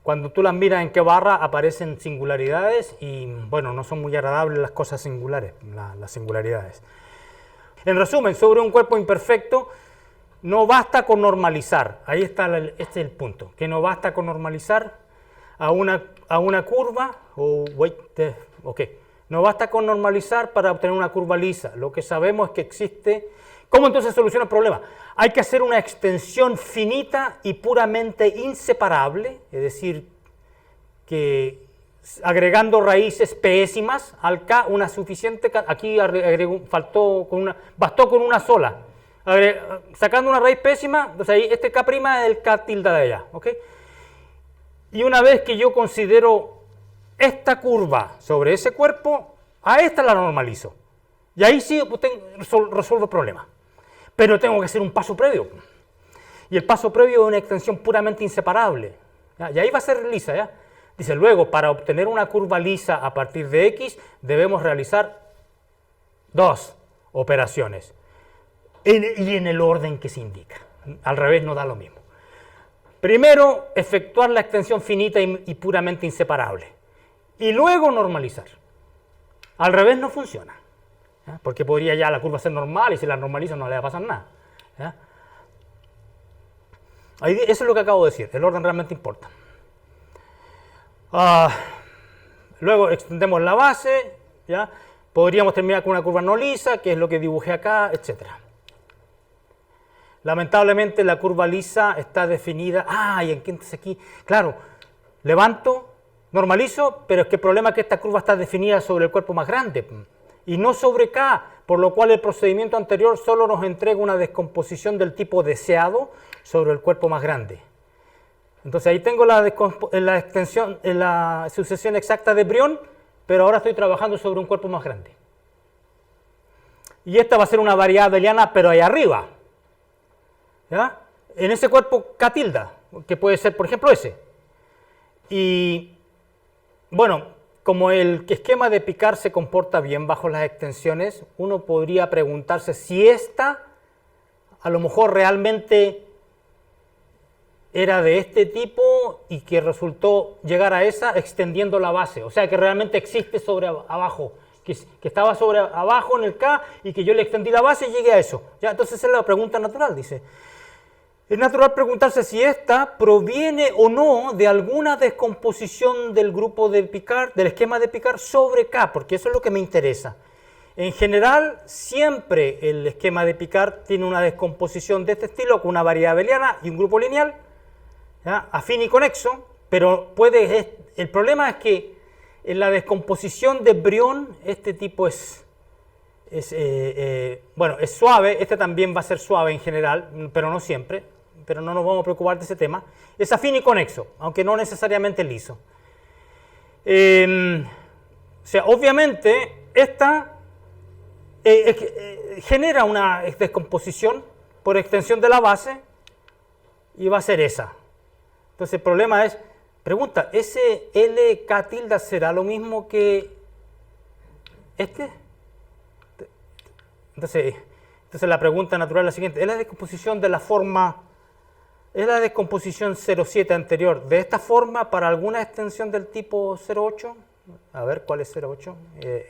cuando tú las miras en K barra aparecen singularidades y, bueno, no son muy agradables las cosas singulares, las singularidades. En resumen, sobre un cuerpo imperfecto no basta con normalizar, ahí está este es el punto, que no basta con normalizar a una curva, no basta con normalizar para obtener una curva lisa, lo que sabemos es que existe. ¿Cómo entonces soluciona el problema? Hay que hacer una extensión finita y puramente inseparable, es decir, que agregando raíces pésimas al K, una suficiente, aquí bastó con una sola. Sacando una raíz pésima, entonces ahí este K' es el K tilde de allá, ¿ok? Y una vez que yo considero esta curva sobre ese cuerpo, a esta la normalizo. Y ahí sí resuelvo el problema. Pero tengo que hacer un paso previo. Y el paso previo es una extensión puramente inseparable. ¿Ya? Y ahí va a ser lisa. ¿Ya? Dice, luego, para obtener una curva lisa a partir de X, debemos realizar dos operaciones. Y en el orden que se indica. Al revés no da lo mismo. Primero, efectuar la extensión finita y puramente inseparable. Y luego normalizar. Al revés no funciona. ¿Ya? Porque podría ya la curva ser normal y si la normalizo no le va a pasar nada. ¿Ya? Eso es lo que acabo de decir, el orden realmente importa. Luego extendemos la base, ¿ya? Podríamos terminar con una curva no lisa, que es lo que dibujé acá, etc. Lamentablemente la curva lisa está definida, y entonces aquí, claro, levanto, normalizo, pero es que el problema es que esta curva está definida sobre el cuerpo más grande y no sobre K, por lo cual el procedimiento anterior solo nos entrega una descomposición del tipo deseado sobre el cuerpo más grande. Entonces ahí tengo la extensión, la sucesión exacta de Brión, pero ahora estoy trabajando sobre un cuerpo más grande. Y esta va a ser una variedad abeliana, pero ahí arriba. ¿Ya? En ese cuerpo K tilde, que puede ser, por ejemplo, ese. Y, bueno, como el esquema de Picard se comporta bien bajo las extensiones, uno podría preguntarse si esta a lo mejor realmente era de este tipo y que resultó llegar a esa extendiendo la base, o sea que realmente existe sobre abajo, que estaba sobre abajo en el K y que yo le extendí la base y llegué a eso. ¿Ya? Entonces esa es la pregunta natural, dice. Es natural preguntarse si esta proviene o no de alguna descomposición del grupo de Picard, del esquema de Picard sobre K, porque eso es lo que me interesa. En general, siempre el esquema de Picard tiene una descomposición de este estilo con una variedad abeliana y un grupo lineal, ¿ya? Afín y conexo, pero el problema es que en la descomposición de Brión este tipo es suave, este también va a ser suave en general, pero no siempre, pero no nos vamos a preocupar de ese tema. Es afín y conexo, aunque no necesariamente liso. O sea, obviamente esta genera una descomposición por extensión de la base y va a ser esa. Entonces el problema es, pregunta, ¿ese LK tilde será lo mismo que este? Entonces la pregunta natural es la siguiente, ¿es la descomposición de la forma, es la descomposición 0,7 anterior de esta forma para alguna extensión del tipo 0,8? A ver, ¿cuál es 0,8?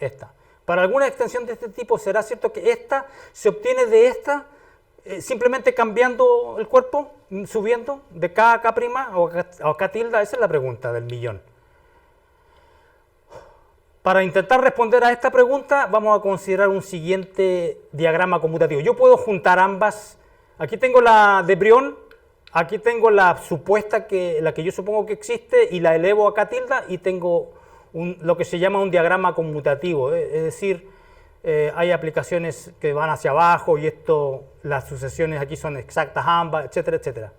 Esta. Para alguna extensión de este tipo, ¿será cierto que esta se obtiene de esta simplemente cambiando el cuerpo, subiendo de K a K' o a K tilde? Esa es la pregunta del millón. Para intentar responder a esta pregunta, vamos a considerar un siguiente diagrama conmutativo. Yo puedo juntar ambas. Aquí tengo la de Brión, aquí tengo la supuesta, la que yo supongo que existe, y la elevo a K tilde, y tengo lo que se llama un diagrama conmutativo. Es decir, hay aplicaciones que van hacia abajo, y las sucesiones aquí son exactas ambas, etcétera, etcétera.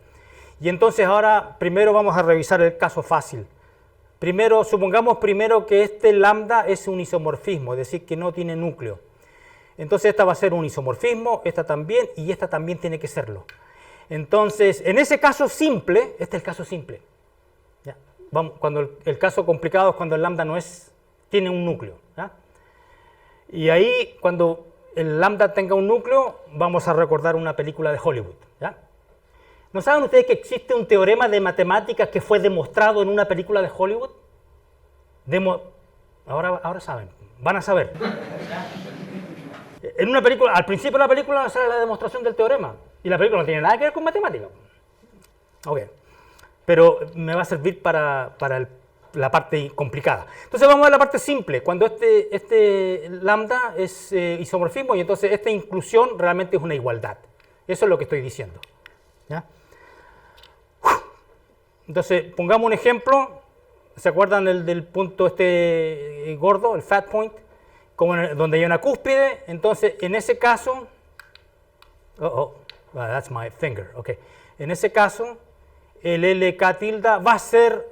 Y entonces ahora, primero vamos a revisar el caso fácil. Primero, supongamos primero que este lambda es un isomorfismo, es decir, que no tiene núcleo. Entonces esta va a ser un isomorfismo, esta también, y esta también tiene que serlo. Entonces, en ese caso simple, este es el caso simple. ¿Ya? Vamos, cuando el caso complicado es cuando el lambda no tiene un núcleo. ¿Ya? Y ahí, cuando el lambda tenga un núcleo, vamos a recordar una película de Hollywood. ¿Ya? ¿No saben ustedes que existe un teorema de matemáticas que fue demostrado en una película de Hollywood? Ahora saben, van a saber. En una película, al principio de la película sale la demostración del teorema, y la película no tiene nada que ver con matemáticas. Ok, pero me va a servir para la parte complicada. Entonces vamos a la parte simple, cuando este lambda es isomorfismo, y entonces esta inclusión realmente es una igualdad. Eso es lo que estoy diciendo. ¿Ya? Entonces, pongamos un ejemplo. ¿Se acuerdan del punto gordo, el fat point? Donde hay una cúspide. Entonces, en ese caso... that's my finger. Okay. En ese caso, el LK tilde va a ser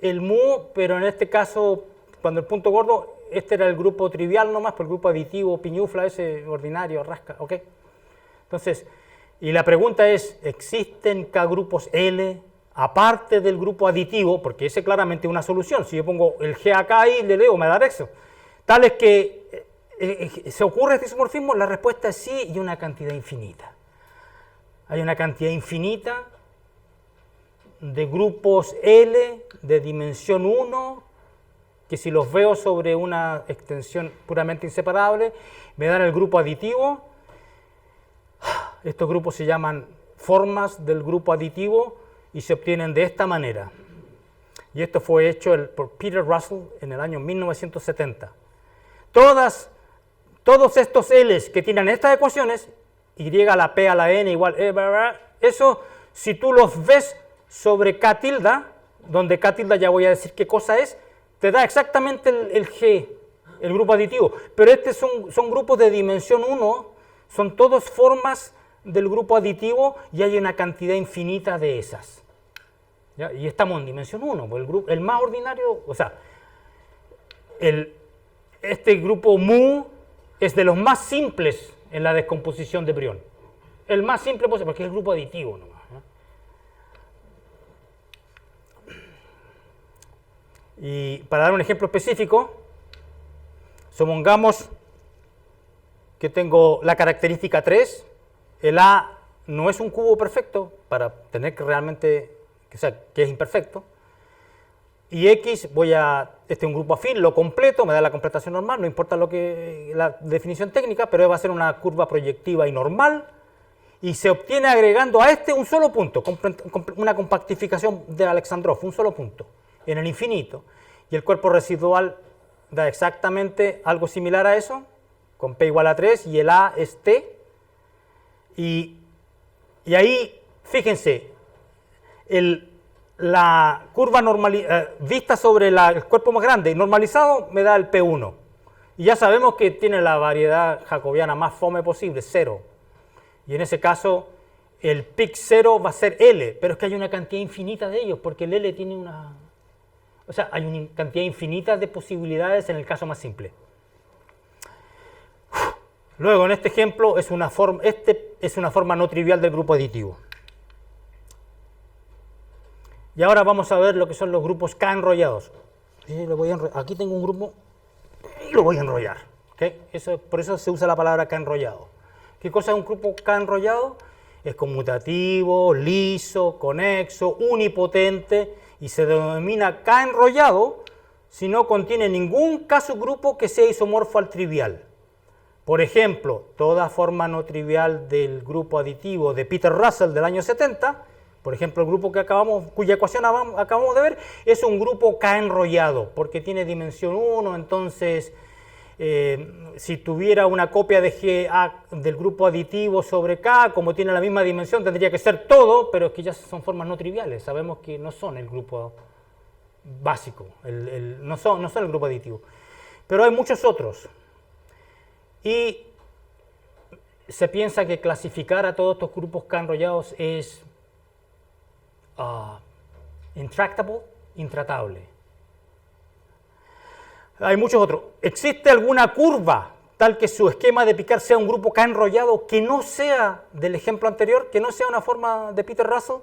el mu, pero en este caso, cuando el punto gordo, este era el grupo trivial nomás, por el grupo aditivo, piñufla, ese ordinario, rasca. Okay. Entonces, y la pregunta es, ¿existen K grupos L aparte del grupo aditivo? Porque ese claramente es una solución. Si yo pongo el G acá y le leo, me da eso. Tal es que se ocurre este isomorfismo, la respuesta es sí, y una cantidad infinita. Hay una cantidad infinita de grupos L de dimensión 1, que si los veo sobre una extensión puramente inseparable, me dan el grupo aditivo. Estos grupos se llaman formas del grupo aditivo y se obtienen de esta manera. Y esto fue hecho por Peter Russell en el año 1970. Todos estos L's que tienen estas ecuaciones, y a la p a la n igual, eso, si tú los ves sobre K tilde, donde K tilde ya voy a decir qué cosa es, te da exactamente el G, el grupo aditivo. Pero son grupos de dimensión 1, son todos formas del grupo aditivo y hay una cantidad infinita de esas. ¿Ya? Y estamos en dimensión 1, el más ordinario, o sea, este grupo mu es de los más simples en la descomposición de Brión. El más simple posible, porque es el grupo aditivo nomás. Y para dar un ejemplo específico, supongamos que tengo la característica 3, el A no es un cubo perfecto para tener que realmente, o sea, que es imperfecto, y X este es un grupo afín, lo completo, me da la completación normal, no importa la definición técnica, pero va a ser una curva proyectiva y normal, y se obtiene agregando a un solo punto, una compactificación de Alexandrov, un solo punto, en el infinito, y el cuerpo residual da exactamente algo similar a eso, con P igual a 3, y el A es T, y ahí, fíjense, la curva vista sobre el cuerpo más grande y normalizado me da el P1. Y ya sabemos que tiene la variedad jacobiana más fome posible, 0. Y en ese caso, el pic 0 va a ser L, pero es que hay una cantidad infinita de ellos, porque el L tiene o sea, hay una cantidad infinita de posibilidades en el caso más simple. Luego, en este ejemplo, es una forma no trivial del grupo aditivo. Y ahora vamos a ver lo que son los grupos K enrollados. Aquí tengo un grupo y lo voy a enrollar. ¿Okay? Por eso se usa la palabra K enrollado. ¿Qué cosa es un grupo K enrollado? Es conmutativo, liso, conexo, unipotente, y se denomina K enrollado si no contiene ningún K subgrupo que sea isomorfo al trivial. Por ejemplo, toda forma no trivial del grupo aditivo de Peter Russell del año 70, por ejemplo, el grupo cuya ecuación acabamos de ver, es un grupo K enrollado, porque tiene dimensión 1, entonces, si tuviera una copia de G del grupo aditivo sobre K, como tiene la misma dimensión, tendría que ser todo, pero es que ya son formas no triviales, sabemos que no son el grupo básico, no son el grupo aditivo. Pero hay muchos otros. Y se piensa que clasificar a todos estos grupos K enrollados es intractable, intratable. Hay muchos otros. ¿Existe alguna curva tal que su esquema de picar sea un grupo K enrollado que no sea del ejemplo anterior, que no sea una forma de Peter Russell?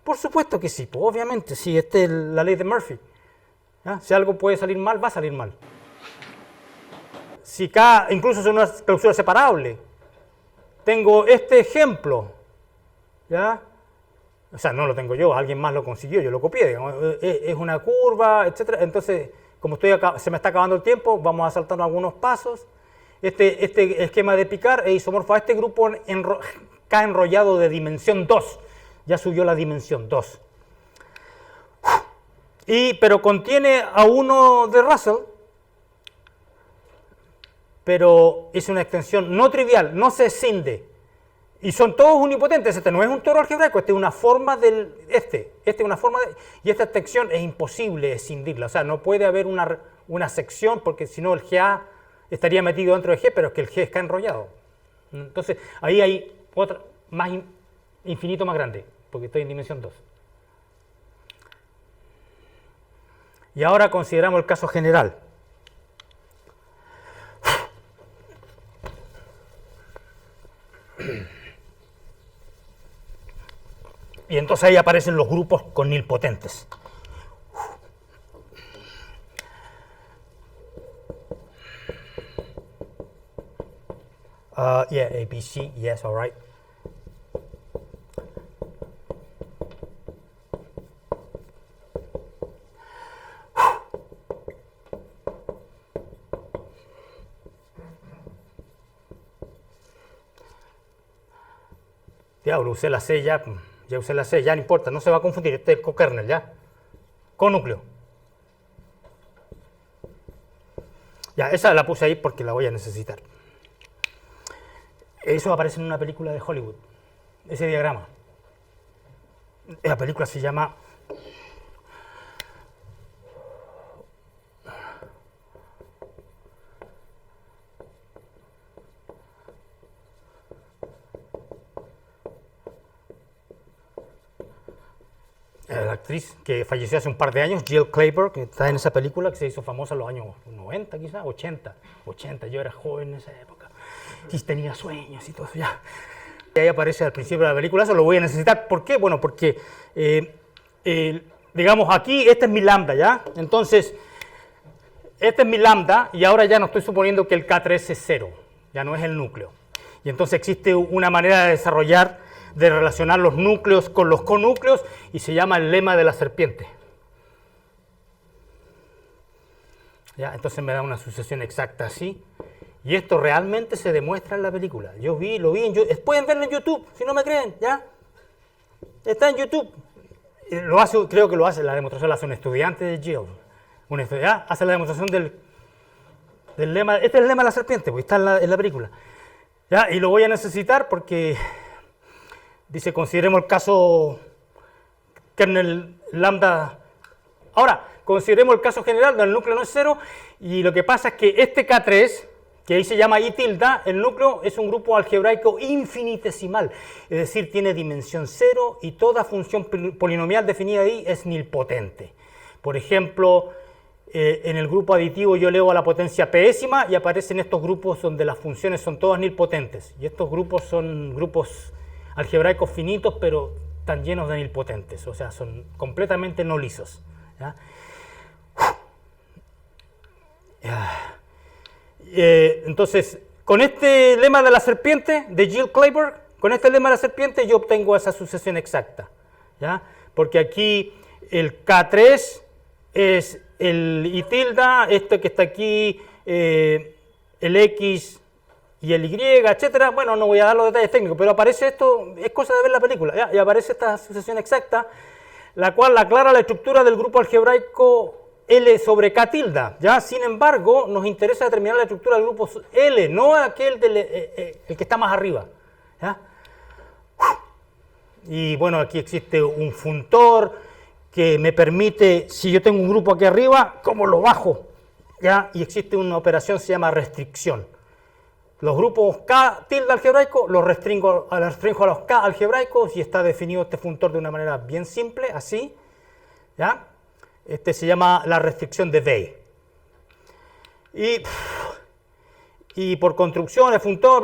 Por supuesto que sí, pues obviamente, sí, esta es la ley de Murphy. ¿Ya? Si algo puede salir mal, va a salir mal. Si K incluso es una clausura separable, tengo este ejemplo, ¿ya? O sea, no lo tengo yo, alguien más lo consiguió, yo lo copié, digamos, es una curva, etc. Entonces, como se me está acabando el tiempo, vamos a saltar algunos pasos. Este esquema de picar es isomorfo a este grupo K enrollado de dimensión 2. Ya subió la dimensión 2. Pero contiene a uno de Russell, pero es una extensión no trivial, no se escinde. Y son todos unipotentes. Este no es un toro algebraico, este es una forma del... Este es una forma de... Y esta extensión es imposible escindirla. O sea, no puede haber una sección, porque si no el GA estaría metido dentro de G, pero es que el G está enrollado. Entonces, ahí hay otra, infinito más grande, porque estoy en dimensión 2. Y ahora consideramos el caso general. Y entonces ahí aparecen los grupos con nilpotentes. Yeah, A, B, C, yes, all right. Diablo, usé la C ya usé la C, ya no importa, no se va a confundir, este es cokernel, ¿ya? Con núcleo. Ya, esa la puse ahí porque la voy a necesitar. Eso aparece en una película de Hollywood, ese diagrama. La película se llama... La actriz que falleció hace un par de años, Jill Clayburgh, que está en esa película que se hizo famosa en los años 90, quizás, 80, yo era joven en esa época, y tenía sueños y todo eso, ya. Y ahí aparece al principio de la película, eso lo voy a necesitar. ¿Por qué? Bueno, porque, digamos, aquí, este es mi lambda, ¿ya? Entonces, este es mi lambda, y ahora ya no estoy suponiendo que el K3 es 0, ya no es el núcleo. Y entonces existe una manera de desarrollar, de relacionar los núcleos con los conúcleos, y se llama el lema de la serpiente. ¿Ya? Entonces me da una sucesión exacta así, y esto realmente se demuestra en la película. Lo vi en YouTube, pueden verlo en YouTube, si no me creen, ¿ya? Está en YouTube. Creo que lo hace, la demostración la hace un estudiante de Yale. Un estudiante hace la demostración del lema, este es el lema de la serpiente, porque está en la película. ¿Ya? Y lo voy a necesitar porque... Dice, consideremos el caso kernel lambda. Ahora, consideremos el caso general donde el núcleo no es 0, y lo que pasa es que este K3, que ahí se llama I tilde, el núcleo es un grupo algebraico infinitesimal, es decir, tiene dimensión 0 y toda función polinomial definida ahí es nilpotente. Por ejemplo, en el grupo aditivo yo leo a la potencia pésima y aparecen estos grupos donde las funciones son todas nilpotentes, y estos grupos son grupos algebraicos finitos, pero están llenos de nilpotentes, o sea, son completamente no lisos. ¿Ya? Entonces, con este lema de la serpiente, de Jill Clayburgh, con este lema de la serpiente yo obtengo esa sucesión exacta. ¿Ya? Porque aquí el K3 es el I tilde, este que está aquí, el X y el Y, etcétera. Bueno, no voy a dar los detalles técnicos, pero aparece esto, es cosa de ver la película, ¿ya? Y aparece esta sucesión exacta, la cual aclara la estructura del grupo algebraico L sobre K tilde, ¿ya? Sin embargo, nos interesa determinar la estructura del grupo L, no aquel el que está más arriba, ¿ya? Y bueno, aquí existe un funtor que me permite, si yo tengo un grupo aquí arriba, ¿cómo lo bajo? ¿Ya? Y existe una operación que se llama restricción. Los grupos K tilde algebraico los restringo a los K algebraicos, y está definido este funtor de una manera bien simple, así. ¿Ya? Este se llama la restricción de Weil. Y por construcción, el funtor,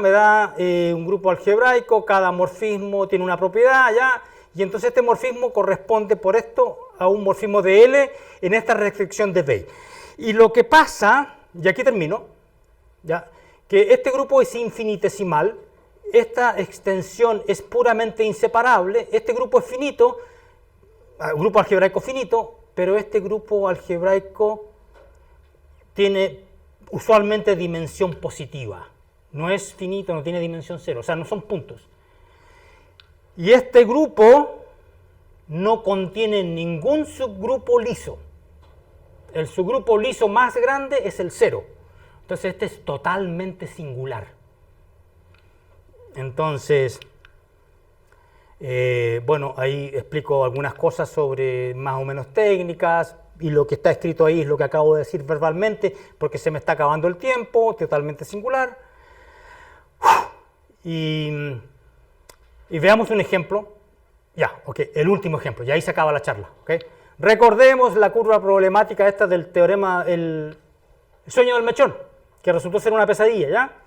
me da un grupo algebraico, cada morfismo tiene una propiedad, ¿ya? Y entonces este morfismo corresponde por esto a un morfismo de L en esta restricción de Weil. Y lo que pasa, y aquí termino, ¿ya? Que este grupo es infinitesimal, esta extensión es puramente inseparable, este grupo es finito, grupo algebraico finito, pero este grupo algebraico tiene usualmente dimensión positiva, no es finito, no tiene dimensión cero, o sea, no son puntos. Y este grupo no contiene ningún subgrupo liso. El subgrupo liso más grande es el cero. Entonces este es totalmente singular. Entonces, bueno, ahí explico algunas cosas sobre más o menos técnicas, y lo que está escrito ahí es lo que acabo de decir verbalmente, porque se me está acabando el tiempo, totalmente singular. Y veamos un ejemplo. Ya, ok, el último ejemplo, y ahí se acaba la charla. Okay. Recordemos la curva problemática esta del teorema, el sueño del mechón, que resultó ser una pesadilla, ¿ya?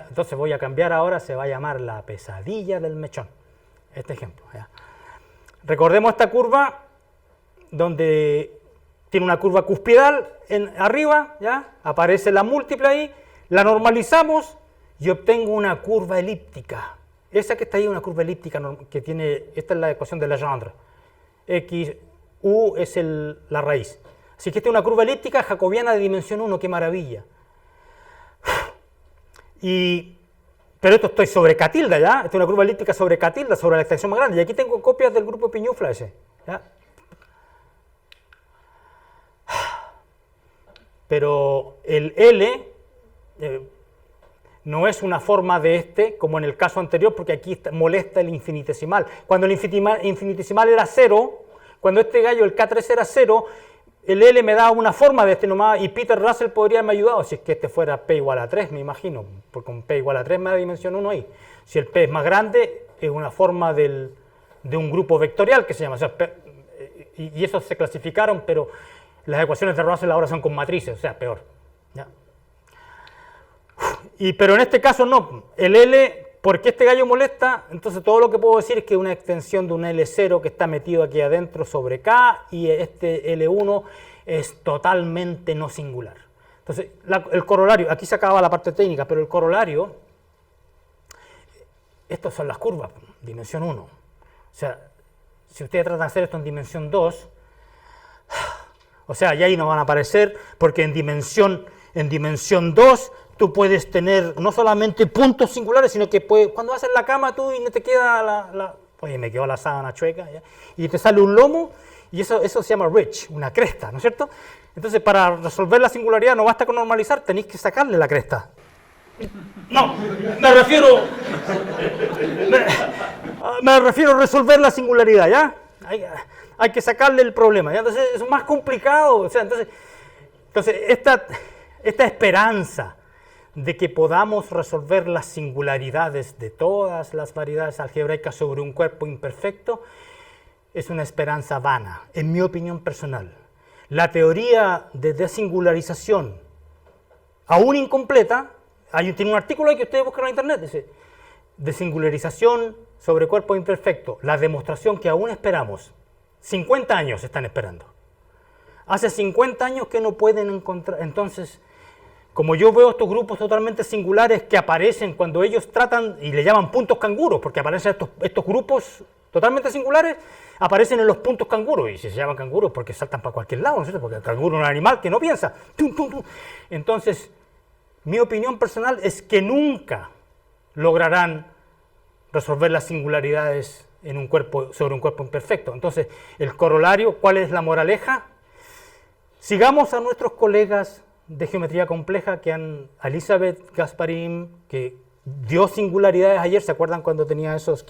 Entonces voy a cambiar ahora, se va a llamar la pesadilla del mechón. Este ejemplo, ¿ya? Recordemos esta curva donde tiene una curva cuspidal arriba, ¿ya? Aparece la múltiple ahí, la normalizamos y obtengo una curva elíptica. Esa que está ahí es una curva elíptica que tiene, esta es la ecuación de Legendre. X, U es la raíz. Así que esta es una curva elíptica jacobiana de dimensión 1, qué maravilla. Pero esto estoy sobre K tilde, ¿ya? Esta es una curva elíptica sobre K tilde, sobre la extensión más grande. Y aquí tengo copias del grupo Piñufla ese, ¿ya? Pero el L no es una forma de este, como en el caso anterior, porque aquí molesta el infinitesimal. Cuando el infinitesimal era 0, cuando este gallo, el K3 era 0, el L me da una forma de este nomás, y Peter Russell podría haberme ayudado si es que este fuera P igual a 3, me imagino, porque con P igual a 3 me da dimensión 1 ahí. Si el P es más grande, es una forma de un grupo vectorial que se llama, o sea, y esos se clasificaron, pero las ecuaciones de Russell ahora son con matrices, o sea, peor. ¿Ya? Pero en este caso no, el L, porque este gallo molesta, entonces todo lo que puedo decir es que es una extensión de un L0 que está metido aquí adentro sobre K, y este L1 es totalmente no singular. Entonces, el corolario, aquí se acaba la parte técnica, pero el corolario, estas son las curvas, dimensión 1. O sea, si ustedes tratan de hacer esto en dimensión 2, o sea, ya ahí no van a aparecer, porque en dimensión 2 tú puedes tener no solamente puntos singulares, sino que cuando haces la cama tú y no te queda oye, me quedó la sábana chueca, ¿ya? Y te sale un lomo, y eso se llama ridge, una cresta, ¿no es cierto? Entonces, para resolver la singularidad no basta con normalizar, tenéis que sacarle la cresta. No, me refiero a resolver la singularidad, ¿ya? Hay que sacarle el problema, ¿ya? Entonces es más complicado, o sea, entonces esta esperanza de que podamos resolver las singularidades de todas las variedades algebraicas sobre un cuerpo imperfecto es una esperanza vana, en mi opinión personal. La teoría de desingularización, aún incompleta, tiene un artículo ahí que ustedes buscan en internet, dice, desingularización sobre cuerpo imperfecto, la demostración que aún esperamos. 50 años están esperando. Hace 50 años que no pueden encontrar. Entonces, como yo veo estos grupos totalmente singulares que aparecen cuando ellos tratan, y le llaman puntos canguros, porque aparecen estos grupos totalmente singulares, aparecen en los puntos canguros, y se llaman canguros porque saltan para cualquier lado, ¿no es cierto? Porque el canguro es un animal que no piensa. ¡Tum, tum, tum! Entonces, mi opinión personal es que nunca lograrán resolver las singularidades sobre un cuerpo imperfecto. Entonces, el corolario, ¿cuál es la moraleja? Sigamos a nuestros colegas de geometría compleja Elizabeth Gasparín, que dio singularidades ayer, ¿se acuerdan cuando tenía esos?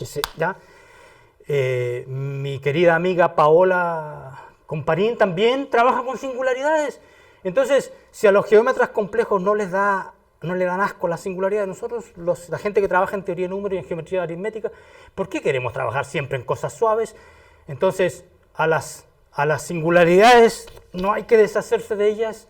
Mi querida amiga Paola Comparín también trabaja con singularidades. Entonces, si a los geómetras complejos no les dan asco la singularidad de nosotros, la gente que trabaja en teoría de números y en geometría aritmética, ¿por qué queremos trabajar siempre en cosas suaves? Entonces, a las singularidades no hay que deshacerse de ellas,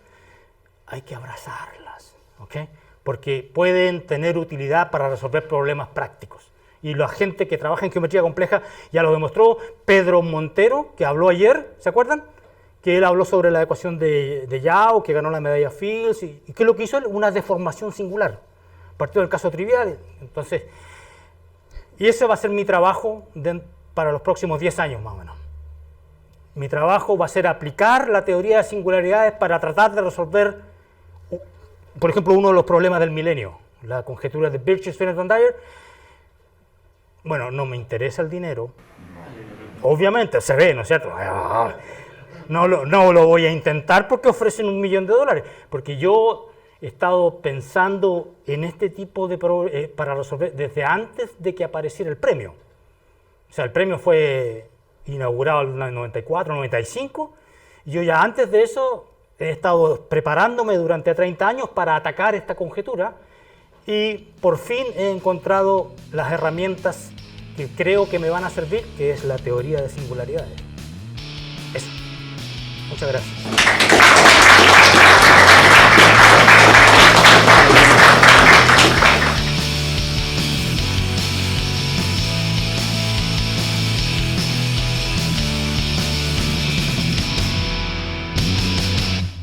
hay que abrazarlas, ¿ok? Porque pueden tener utilidad para resolver problemas prácticos. Y la gente que trabaja en geometría compleja ya lo demostró. Pedro Montero, que habló ayer, ¿se acuerdan? Que él habló sobre la ecuación de Yau, que ganó la medalla Fields, y ¿qué es lo que hizo él? Una deformación singular. Partió del caso trivial. Entonces, y ese va a ser mi trabajo para los próximos 10 años más o menos. Mi trabajo va a ser aplicar la teoría de singularidades para tratar de resolver, por ejemplo, uno de los problemas del milenio, la conjetura de Birchis-Fenton-Dyer. Bueno, no me interesa el dinero. Obviamente, se ve, ¿no es cierto? No lo voy a intentar porque ofrecen $1 millón, porque yo he estado pensando en este tipo de para resolver desde antes de que apareciera el premio. O sea, el premio fue inaugurado en el 94, 95, y yo ya antes de eso he estado preparándome durante 30 años para atacar esta conjetura, y por fin he encontrado las herramientas que creo que me van a servir, que es la teoría de singularidades. Eso. Muchas gracias.